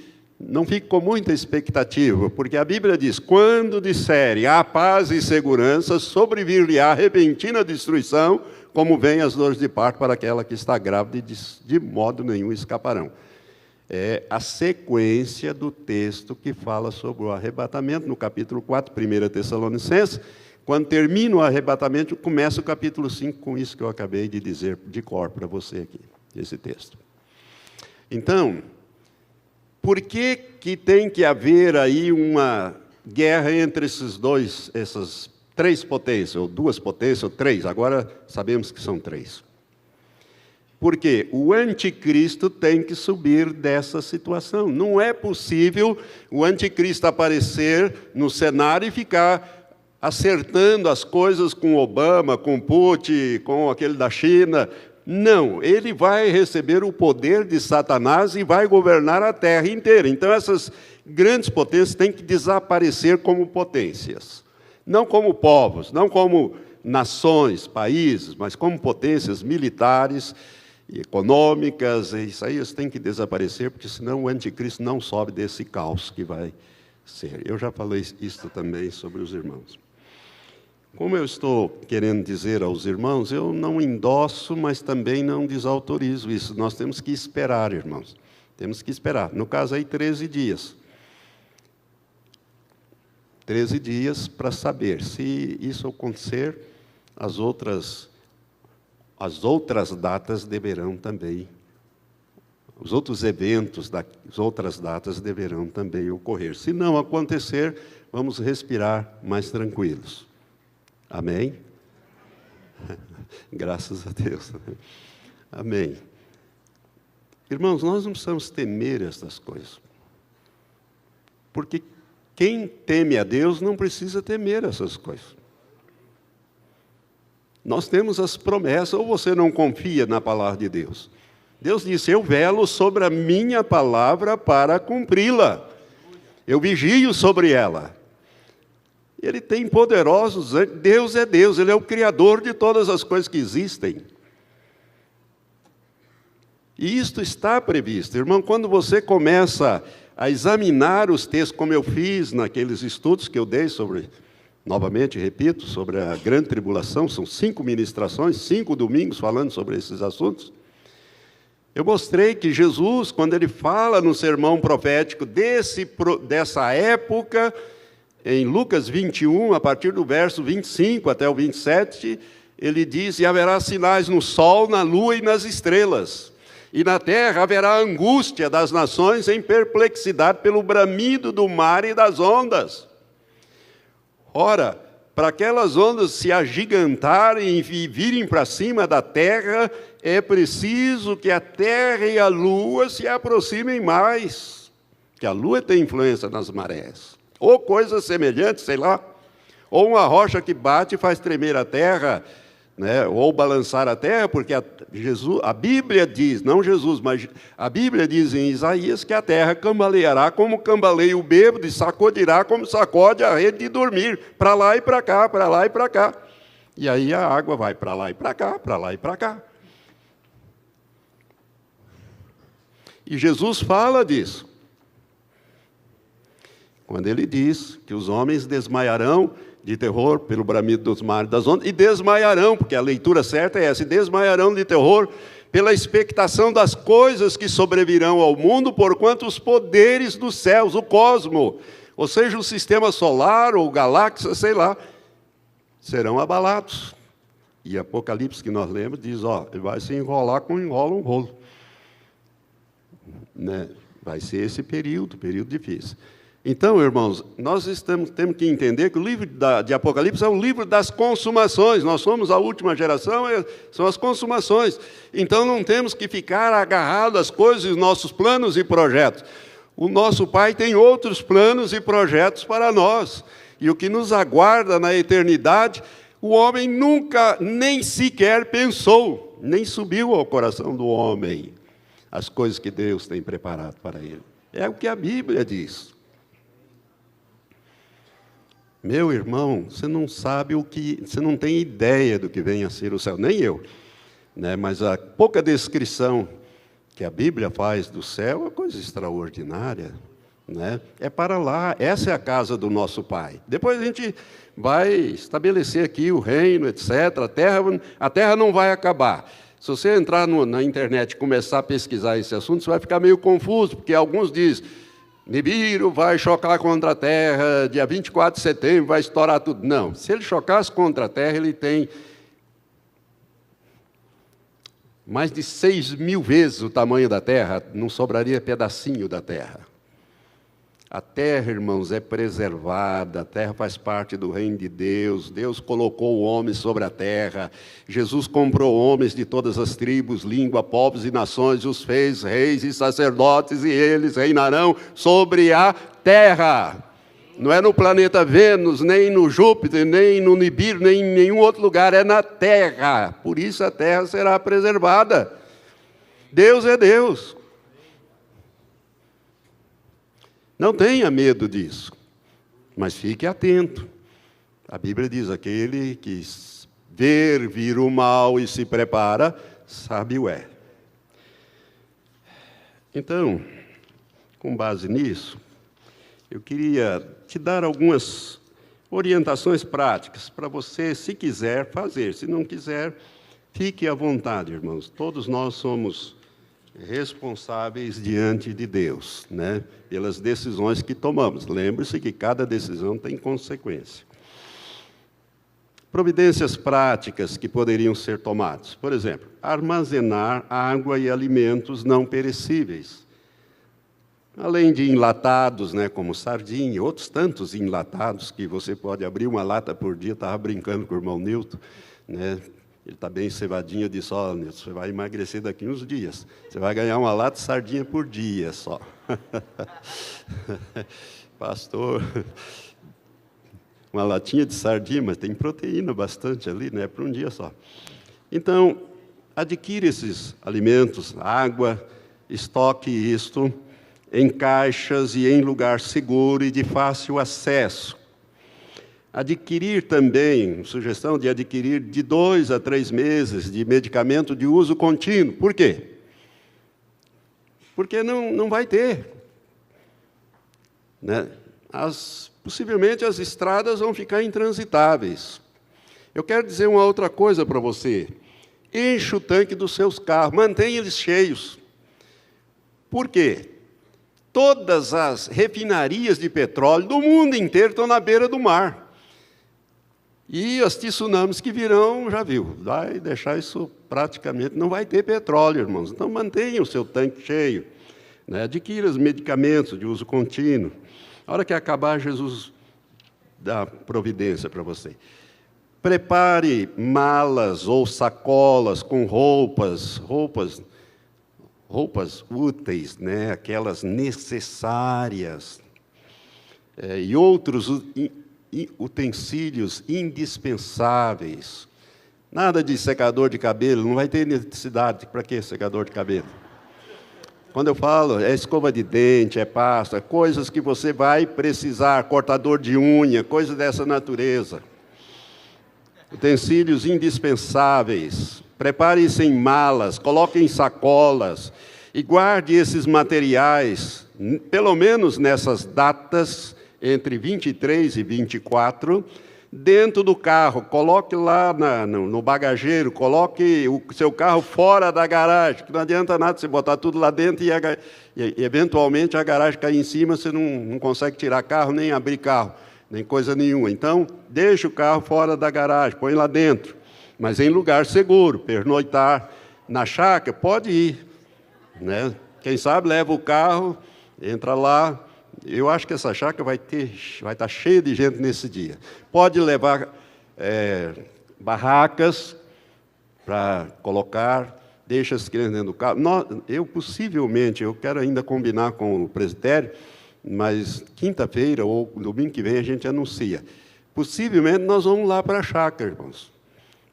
com muita expectativa, porque a Bíblia diz, quando disserem há paz e segurança, sobrevir-lhe-á repentina destruição, como vem as dores de parto para aquela que está grávida, e de modo nenhum escaparão. É a sequência do texto que fala sobre o arrebatamento, no capítulo 4, 1 Tessalonicenses. Quando termina o arrebatamento, começa o capítulo 5, com isso que eu acabei de dizer de cor para você aqui, esse texto. Então, por que tem que haver aí uma guerra entre essas três potências, ou duas potências, ou três? Agora sabemos que são três. Porque o anticristo tem que subir dessa situação. Não é possível o anticristo aparecer no cenário e ficar acertando as coisas com Obama, com Putin, com aquele da China. Não, ele vai receber o poder de Satanás e vai governar a terra inteira. Então, essas grandes potências têm que desaparecer como potências. Não como povos, não como nações, países, mas como potências militares e econômicas. E isso aí eles têm que desaparecer, porque senão o anticristo não sobe desse caos que vai ser. Eu já falei isso também sobre os irmãos. Como eu estou querendo dizer aos irmãos, eu não endosso, mas também não desautorizo isso. Nós temos que esperar, irmãos. Temos que esperar. No caso aí, 13 dias. 13 dias para saber. Se isso acontecer, as outras datas deverão também, os outros eventos das outras datas deverão também ocorrer. Se não acontecer, vamos respirar mais tranquilos. Amém? Graças a Deus. Amém. Irmãos, nós não precisamos temer estas coisas. Porque quem teme a Deus não precisa temer essas coisas. Nós temos as promessas, ou você não confia na palavra de Deus? Deus disse, eu velo sobre a minha palavra para cumpri-la. Eu vigio sobre ela. Ele tem poderosos, Deus é Deus, Ele é o Criador de todas as coisas que existem. E isto está previsto. Irmão, quando você começa a examinar os textos, como eu fiz naqueles estudos que eu dei sobre, novamente, repito, sobre a grande tribulação, são 5 ministrações, 5 domingos falando sobre esses assuntos, eu mostrei que Jesus, quando Ele fala no sermão profético dessa época, em Lucas 21, a partir do verso 25 até o 27, ele diz, e haverá sinais no sol, na lua e nas estrelas. E na terra haverá angústia das nações em perplexidade pelo bramido do mar e das ondas. Ora, para aquelas ondas se agigantarem e virem para cima da terra, é preciso que a terra e a lua se aproximem mais. Que a lua tem influência nas marés. Ou coisas semelhantes, sei lá. Ou uma rocha que bate e faz tremer a terra. né? Ou balançar a terra, porque a Bíblia diz, não Jesus, mas a Bíblia diz em Isaías que a terra cambaleará como cambaleia o bêbado e sacudirá como sacode a rede de dormir, para lá e para cá, para lá e para cá. E aí a água vai para lá e para cá, para lá e para cá. E Jesus fala disso. Quando ele diz que os homens desmaiarão de terror pelo bramido dos mares das ondas, e desmaiarão, porque a leitura certa é essa, e desmaiarão de terror pela expectação das coisas que sobrevirão ao mundo, porquanto os poderes dos céus, o cosmo, ou seja, o sistema solar ou galáxia, sei lá, serão abalados. E Apocalipse, que nós lemos, diz, ele vai se enrolar como enrola um rolo. Né? Vai ser esse período difícil. Então, irmãos, nós temos que entender que o livro de Apocalipse é um livro das consumações. Nós somos a última geração, são as consumações. Então, não temos que ficar agarrados às coisas, os nossos planos e projetos. O nosso Pai tem outros planos e projetos para nós. E o que nos aguarda na eternidade, o homem nunca, nem sequer pensou, nem subiu ao coração do homem as coisas que Deus tem preparado para ele. É o que a Bíblia diz. Meu irmão, você não sabe você não tem ideia do que vem a ser o céu, nem eu. Né? Mas a pouca descrição que a Bíblia faz do céu é uma coisa extraordinária. Né? É para lá, essa é a casa do nosso Pai. Depois a gente vai estabelecer aqui o reino, etc. A terra não vai acabar. Se você entrar na internet e começar a pesquisar esse assunto, você vai ficar meio confuso, porque alguns dizem, Nibiru vai chocar contra a terra, dia 24 de setembro vai estourar tudo. Não, se ele chocasse contra a terra, ele tem mais de 6.000 vezes o tamanho da terra, não sobraria pedacinho da terra. A terra, irmãos, é preservada, a terra faz parte do reino de Deus, Deus colocou o homem sobre a terra, Jesus comprou homens de todas as tribos, língua, povos e nações, os fez reis e sacerdotes, e eles reinarão sobre a terra. Não é no planeta Vênus, nem no Júpiter, nem no Nibiru, nem em nenhum outro lugar, é na terra. Por isso a terra será preservada. Deus é Deus. Não tenha medo disso, mas fique atento. A Bíblia diz, aquele que vir o mal e se prepara, sábio é. Então, com base nisso, eu queria te dar algumas orientações práticas para você, se quiser, fazer. Se não quiser, fique à vontade, irmãos. Todos nós somos responsáveis diante de Deus, né? Pelas decisões que tomamos. Lembre-se que cada decisão tem consequência. Providências práticas que poderiam ser tomadas. Por exemplo, armazenar água e alimentos não perecíveis. Além de enlatados, né, como sardinha, e outros tantos enlatados que você pode abrir uma lata por dia. Estava brincando com o irmão Nilton, né? Ele está bem cevadinho, eu disse, Nilton, você vai emagrecer daqui uns dias. Você vai ganhar uma lata de sardinha por dia só. Pastor, uma latinha de sardinha, mas tem proteína bastante ali, né? Para um dia só. Então, adquire esses alimentos, água, estoque isto em caixas e em lugar seguro e de fácil acesso. Adquirir também, sugestão de adquirir de 2 a 3 meses de medicamento de uso contínuo. Por quê? Porque não vai ter. Né? Possivelmente as estradas vão ficar intransitáveis. Eu quero dizer uma outra coisa para você. Enche o tanque dos seus carros, mantenha eles cheios. Por quê? Todas as refinarias de petróleo do mundo inteiro estão na beira do mar. E os tsunamis que virão, já viu, vai deixar isso praticamente, não vai ter petróleo, irmãos. Então mantenha o seu tanque cheio, né? Adquira os medicamentos de uso contínuo. A hora que acabar, Jesus dá providência para você. Prepare malas ou sacolas com roupas úteis, né? Aquelas necessárias, e outros utensílios indispensáveis, Nada de secador de cabelo, não vai ter necessidade. Para que secador de cabelo? Quando eu falo, é escova de dente, é pasta, coisas que você vai precisar, cortador de unha, coisas dessa natureza. Utensílios indispensáveis. Prepare-se em malas, coloque em sacolas e guarde esses materiais, pelo menos nessas datas, entre 23 e 24, dentro do carro. Coloque lá no bagageiro, coloque o seu carro fora da garagem, que não adianta nada você botar tudo lá dentro e eventualmente a garagem cair em cima, você não consegue tirar carro, nem abrir carro, nem coisa nenhuma. Então, deixe o carro fora da garagem, põe lá dentro, mas em lugar seguro. Pernoitar na chácara, pode ir, né? Quem sabe leva o carro, entra lá. Eu acho que essa chácara vai estar cheia de gente nesse dia. Pode levar barracas para colocar, deixa as crianças dentro do carro. Eu quero ainda combinar com o presbitério, mas quinta-feira ou domingo que vem a gente anuncia. Possivelmente nós vamos lá para a chácara, irmãos,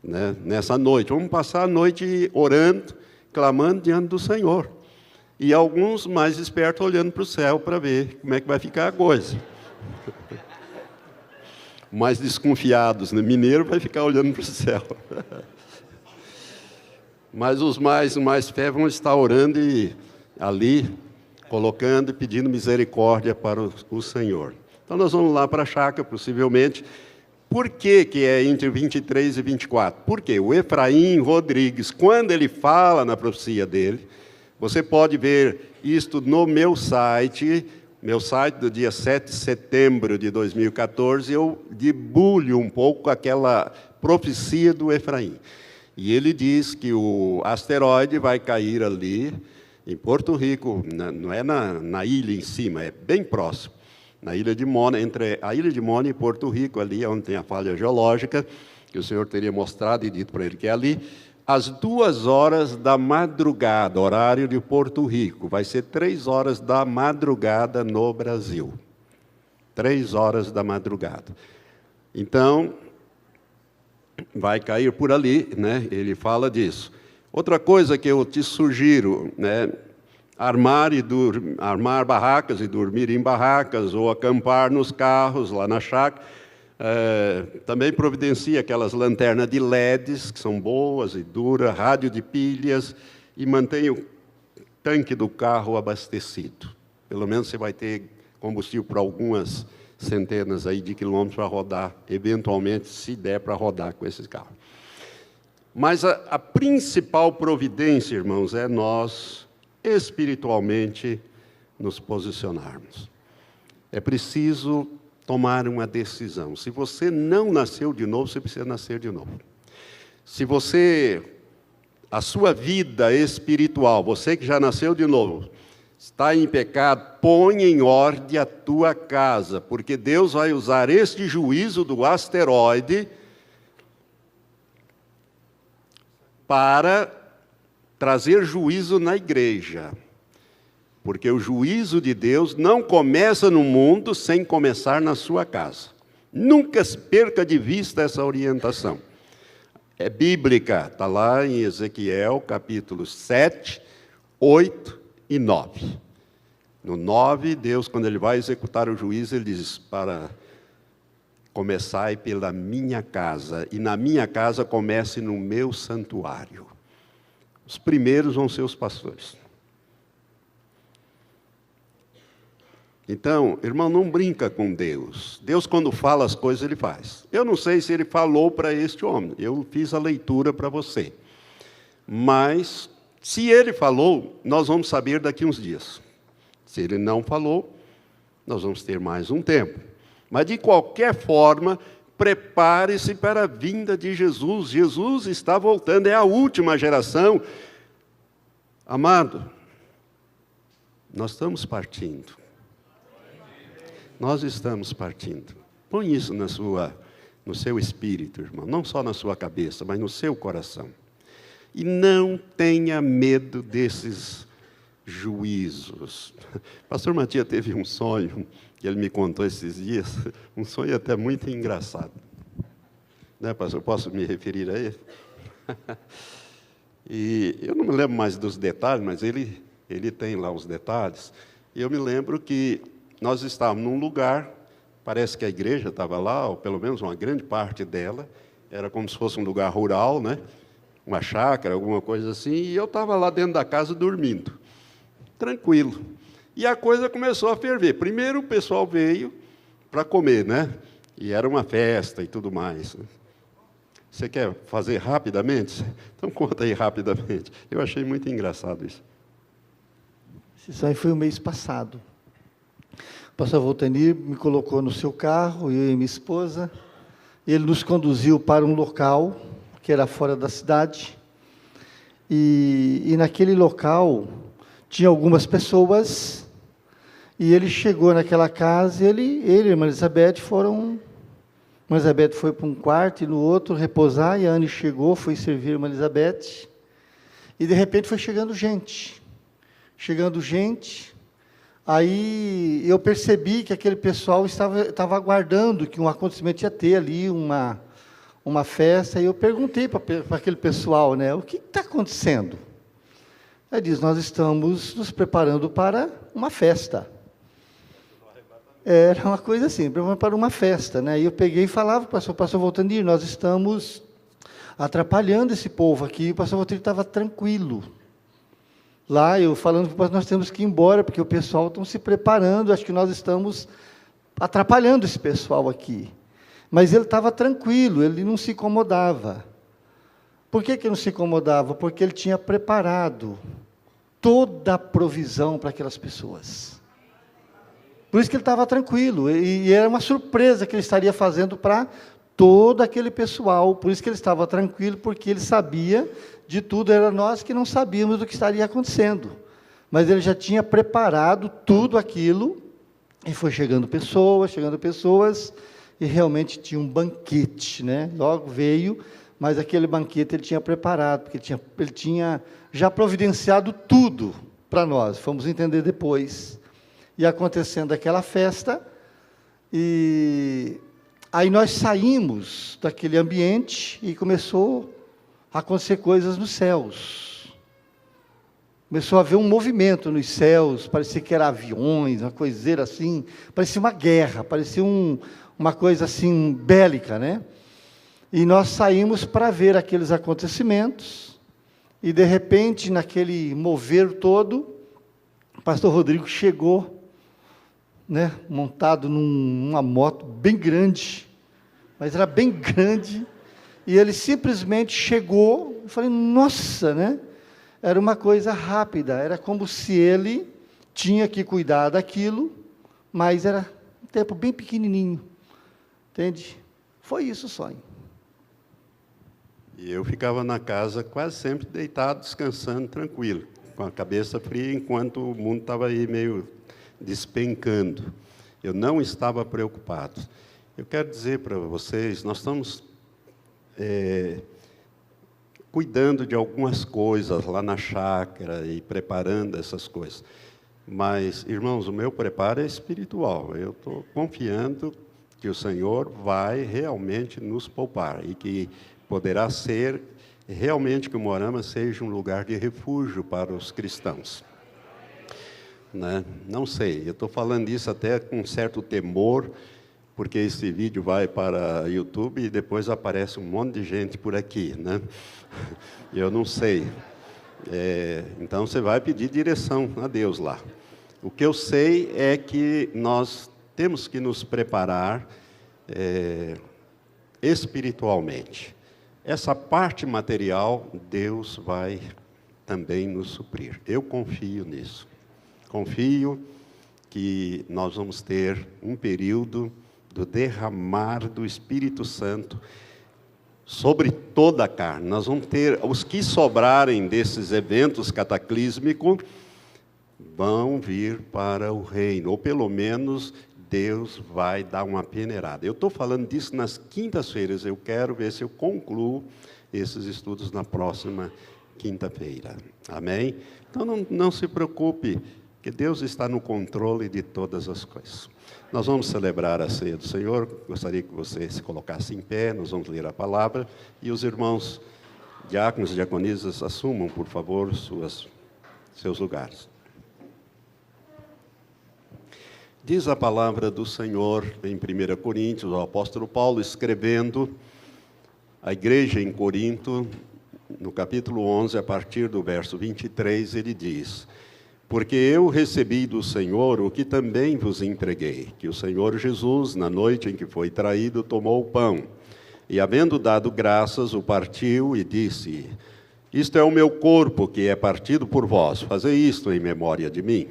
né? Nessa noite. Vamos passar a noite orando, clamando diante do Senhor. E alguns mais espertos olhando para o céu para ver como é que vai ficar a coisa. Mais desconfiados, né? Mineiro vai ficar olhando para o céu. Mas os mais fé vão estar orando e ali, colocando e pedindo misericórdia para o Senhor. Então nós vamos lá para a chácara, possivelmente. Por que é entre 23 e 24? Porque o Efraim Rodrigues, quando ele fala na profecia dele, você pode ver isto no meu site do dia 7 de setembro de 2014, eu debulho um pouco aquela profecia do Efraim. E ele diz que o asteroide vai cair ali, em Porto Rico, não é na ilha em cima, é bem próximo. Na ilha de Mona, entre a ilha de Mona e Porto Rico, ali onde tem a falha geológica, que o Senhor teria mostrado e dito para ele que é ali, às 2 horas da madrugada, horário de Porto Rico. Vai ser 3 horas da madrugada no Brasil. 3 horas da madrugada. Então, vai cair por ali, né? Ele fala disso. Outra coisa que eu te sugiro, né? Armar barracas e dormir em barracas, ou acampar nos carros, lá na chácara. Também providencia aquelas lanternas de LEDs, que são boas e duras, rádio de pilhas, e mantenha o tanque do carro abastecido. Pelo menos você vai ter combustível para algumas centenas aí de quilômetros para rodar, eventualmente, se der para rodar com esses carros. Mas a principal providência, irmãos, é nós, espiritualmente, nos posicionarmos. É preciso tomar uma decisão. Se você não nasceu de novo, você precisa nascer de novo. Se a sua vida espiritual, você que já nasceu de novo, está em pecado, põe em ordem a tua casa, porque Deus vai usar este juízo do asteroide para trazer juízo na igreja. Porque o juízo de Deus não começa no mundo sem começar na sua casa. Nunca perca de vista essa orientação. É bíblica, está lá em Ezequiel, capítulos 7, 8 e 9. No 9, Deus, quando Ele vai executar o juízo, Ele diz, para começar pela minha casa, e na minha casa comece no meu santuário. Os primeiros vão ser os pastores. Então, irmão, não brinca com Deus. Deus, quando fala as coisas, Ele faz. Eu não sei se Ele falou para este homem. Eu fiz a leitura para você. Mas, se Ele falou, nós vamos saber daqui uns dias. Se Ele não falou, nós vamos ter mais um tempo. Mas, de qualquer forma, prepare-se para a vinda de Jesus. Jesus está voltando, é a última geração. Amado, nós estamos partindo. Nós estamos partindo. Põe isso no seu espírito, irmão. Não só na sua cabeça, mas no seu coração. E não tenha medo desses juízos. Pastor Matias teve um sonho, que ele me contou esses dias, um sonho até muito engraçado. Né, pastor? Posso me referir a ele? E eu não me lembro mais dos detalhes, mas ele tem lá os detalhes. E eu me lembro que nós estávamos num lugar, parece que a igreja estava lá, ou pelo menos uma grande parte dela, era como se fosse um lugar rural, né? Uma chácara, alguma coisa assim, e eu estava lá dentro da casa dormindo, tranquilo. E a coisa começou a ferver. Primeiro o pessoal veio para comer, né? E era uma festa e tudo mais. Você quer fazer rapidamente? Então conta aí rapidamente. Eu achei muito engraçado isso. Isso aí foi o mês passado. O pastor Voltanir me colocou no seu carro, eu e minha esposa. Ele nos conduziu para um local que era fora da cidade. E naquele local tinha algumas pessoas. E ele chegou naquela casa, ele e a irmã Elizabeth foram... A irmã Elizabeth foi para um quarto e no outro repousar, e a Anne chegou, foi servir a irmã Elizabeth. E de repente foi chegando gente. Aí eu percebi que aquele pessoal estava aguardando que um acontecimento ia ter ali, uma festa, e eu perguntei para aquele pessoal, né, o que está acontecendo? Ele diz, nós estamos nos preparando para uma festa. Era uma coisa assim, preparando para uma festa, né? E eu peguei e falava para o pastor Voltanir, nós estamos atrapalhando esse povo aqui, e o pastor Voltanir estava tranquilo. Lá, eu falando que nós temos que ir embora, porque o pessoal está se preparando, acho que nós estamos atrapalhando esse pessoal aqui. Mas ele estava tranquilo, ele não se incomodava. Por que ele não se incomodava? Porque ele tinha preparado toda a provisão para aquelas pessoas. Por isso que ele estava tranquilo, e era uma surpresa que ele estaria fazendo para todo aquele pessoal, por isso que ele estava tranquilo, porque ele sabia de tudo, era nós que não sabíamos do que estaria acontecendo. Mas ele já tinha preparado tudo aquilo, e foi chegando pessoas, e realmente tinha um banquete, né? Logo veio, mas aquele banquete ele tinha preparado, porque ele tinha já providenciado tudo para nós, fomos entender depois. E acontecendo aquela festa, e aí nós saímos daquele ambiente e começou a acontecer coisas nos céus. Começou a haver um movimento nos céus, parecia que eram aviões, uma coiseira assim, parecia uma guerra, parecia uma coisa assim bélica, né? E nós saímos para ver aqueles acontecimentos, e de repente, naquele mover todo, o pastor Rodrigo chegou, né, montado numa moto bem grande, mas era bem grande, e ele simplesmente chegou, eu falei, nossa, né? Era uma coisa rápida, era como se ele tinha que cuidar daquilo, mas era um tempo bem pequenininho, entende? Foi isso o sonho. E eu ficava na casa quase sempre deitado, descansando, tranquilo, com a cabeça fria, enquanto o mundo estava aí meio despencando. Eu não estava preocupado. Eu quero dizer para vocês, nós estamos cuidando de algumas coisas lá na chácara e preparando essas coisas. Mas, irmãos, o meu preparo é espiritual. Eu estou confiando que o Senhor vai realmente nos poupar e que poderá ser realmente que o Moarama seja um lugar de refúgio para os cristãos. Né? Não sei, eu estou falando isso até com um certo temor, porque esse vídeo vai para o YouTube e depois aparece um monte de gente por aqui, né? Eu não sei. Então você vai pedir direção a Deus lá. O que eu sei é que nós temos que nos preparar espiritualmente. Essa parte material, Deus vai também nos suprir. Eu confio nisso. Confio que nós vamos ter um período do derramar do Espírito Santo sobre toda a carne. Nós vamos ter, os que sobrarem desses eventos cataclísmicos, vão vir para o reino, ou pelo menos Deus vai dar uma peneirada. Eu estou falando disso nas quintas-feiras, eu quero ver se eu concluo esses estudos na próxima quinta-feira. Amém? Então não se preocupe, que Deus está no controle de todas as coisas. Nós vamos celebrar a ceia do Senhor, gostaria que você se colocasse em pé, nós vamos ler a palavra, e os irmãos Diáconos e diaconisas, assumam, por favor, seus lugares. Diz a palavra do Senhor em 1 Coríntios, o apóstolo Paulo escrevendo à igreja em Corinto, no capítulo 11, a partir do verso 23, ele diz: porque eu recebi do Senhor o que também vos entreguei, que o Senhor Jesus, na noite em que foi traído, tomou o pão, e havendo dado graças, o partiu e disse: isto é o meu corpo que é partido por vós, fazei isto em memória de mim.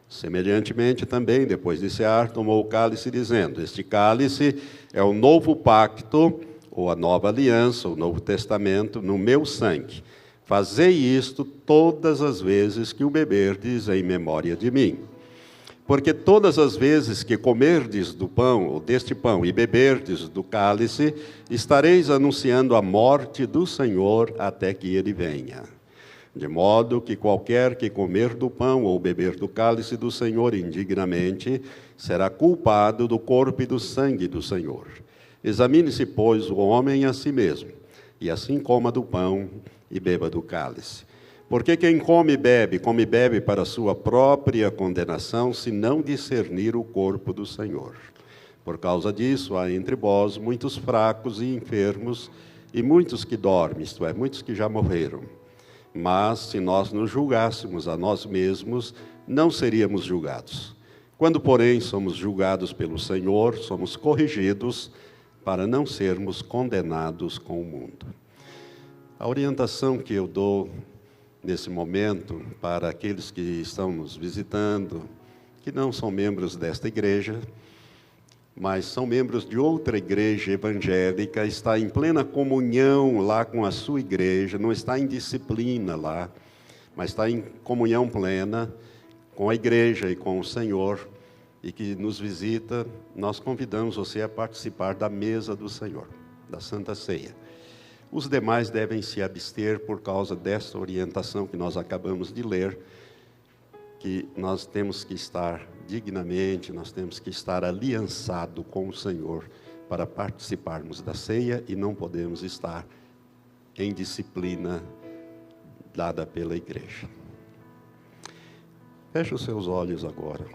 Semelhantemente também, depois de cear, tomou o cálice, dizendo: este cálice é o novo pacto, ou a nova aliança, o novo testamento, no meu sangue. Fazei isto todas as vezes que o beberdes em memória de mim. Porque todas as vezes que comerdes do pão, ou deste pão, e beberdes do cálice, estareis anunciando a morte do Senhor até que ele venha. De modo que qualquer que comer do pão ou beber do cálice do Senhor indignamente, será culpado do corpo e do sangue do Senhor. Examine-se, pois, o homem a si mesmo, e assim coma do pão e beba do cálice. Porque quem come e bebe para sua própria condenação, se não discernir o corpo do Senhor. Por causa disso, há entre vós muitos fracos e enfermos, e muitos que dormem, isto é, muitos que já morreram. Mas, se nós nos julgássemos a nós mesmos, não seríamos julgados. Quando, porém, somos julgados pelo Senhor, somos corrigidos para não sermos condenados com o mundo. A orientação que eu dou nesse momento para aqueles que estão nos visitando, que não são membros desta igreja, mas são membros de outra igreja evangélica, está em plena comunhão lá com a sua igreja, não está em disciplina lá, mas está em comunhão plena com a igreja e com o Senhor, e que nos visita, nós convidamos você a participar da mesa do Senhor, da Santa Ceia. Os demais devem se abster por causa dessa orientação que nós acabamos de ler, que nós temos que estar dignamente, nós temos que estar aliançado com o Senhor para participarmos da ceia e não podemos estar em disciplina dada pela igreja. Feche os seus olhos agora.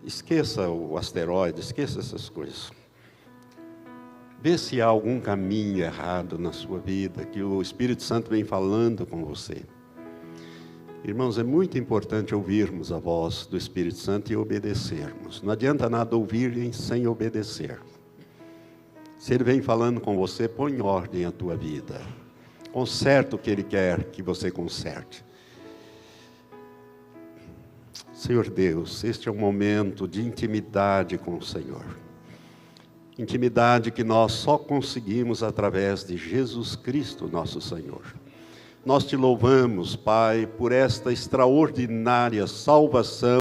Esqueça o asteroide, esqueça essas coisas. Vê se há algum caminho errado na sua vida, que o Espírito Santo vem falando com você. Irmãos, é muito importante ouvirmos a voz do Espírito Santo e obedecermos. Não adianta nada ouvirem sem obedecer. Se Ele vem falando com você, põe em ordem a tua vida. Conserta o que Ele quer que você conserte. Senhor Deus, este é um momento de intimidade com o Senhor. Intimidade que nós só conseguimos através de Jesus Cristo, nosso Senhor. Nós te louvamos, Pai, por esta extraordinária salvação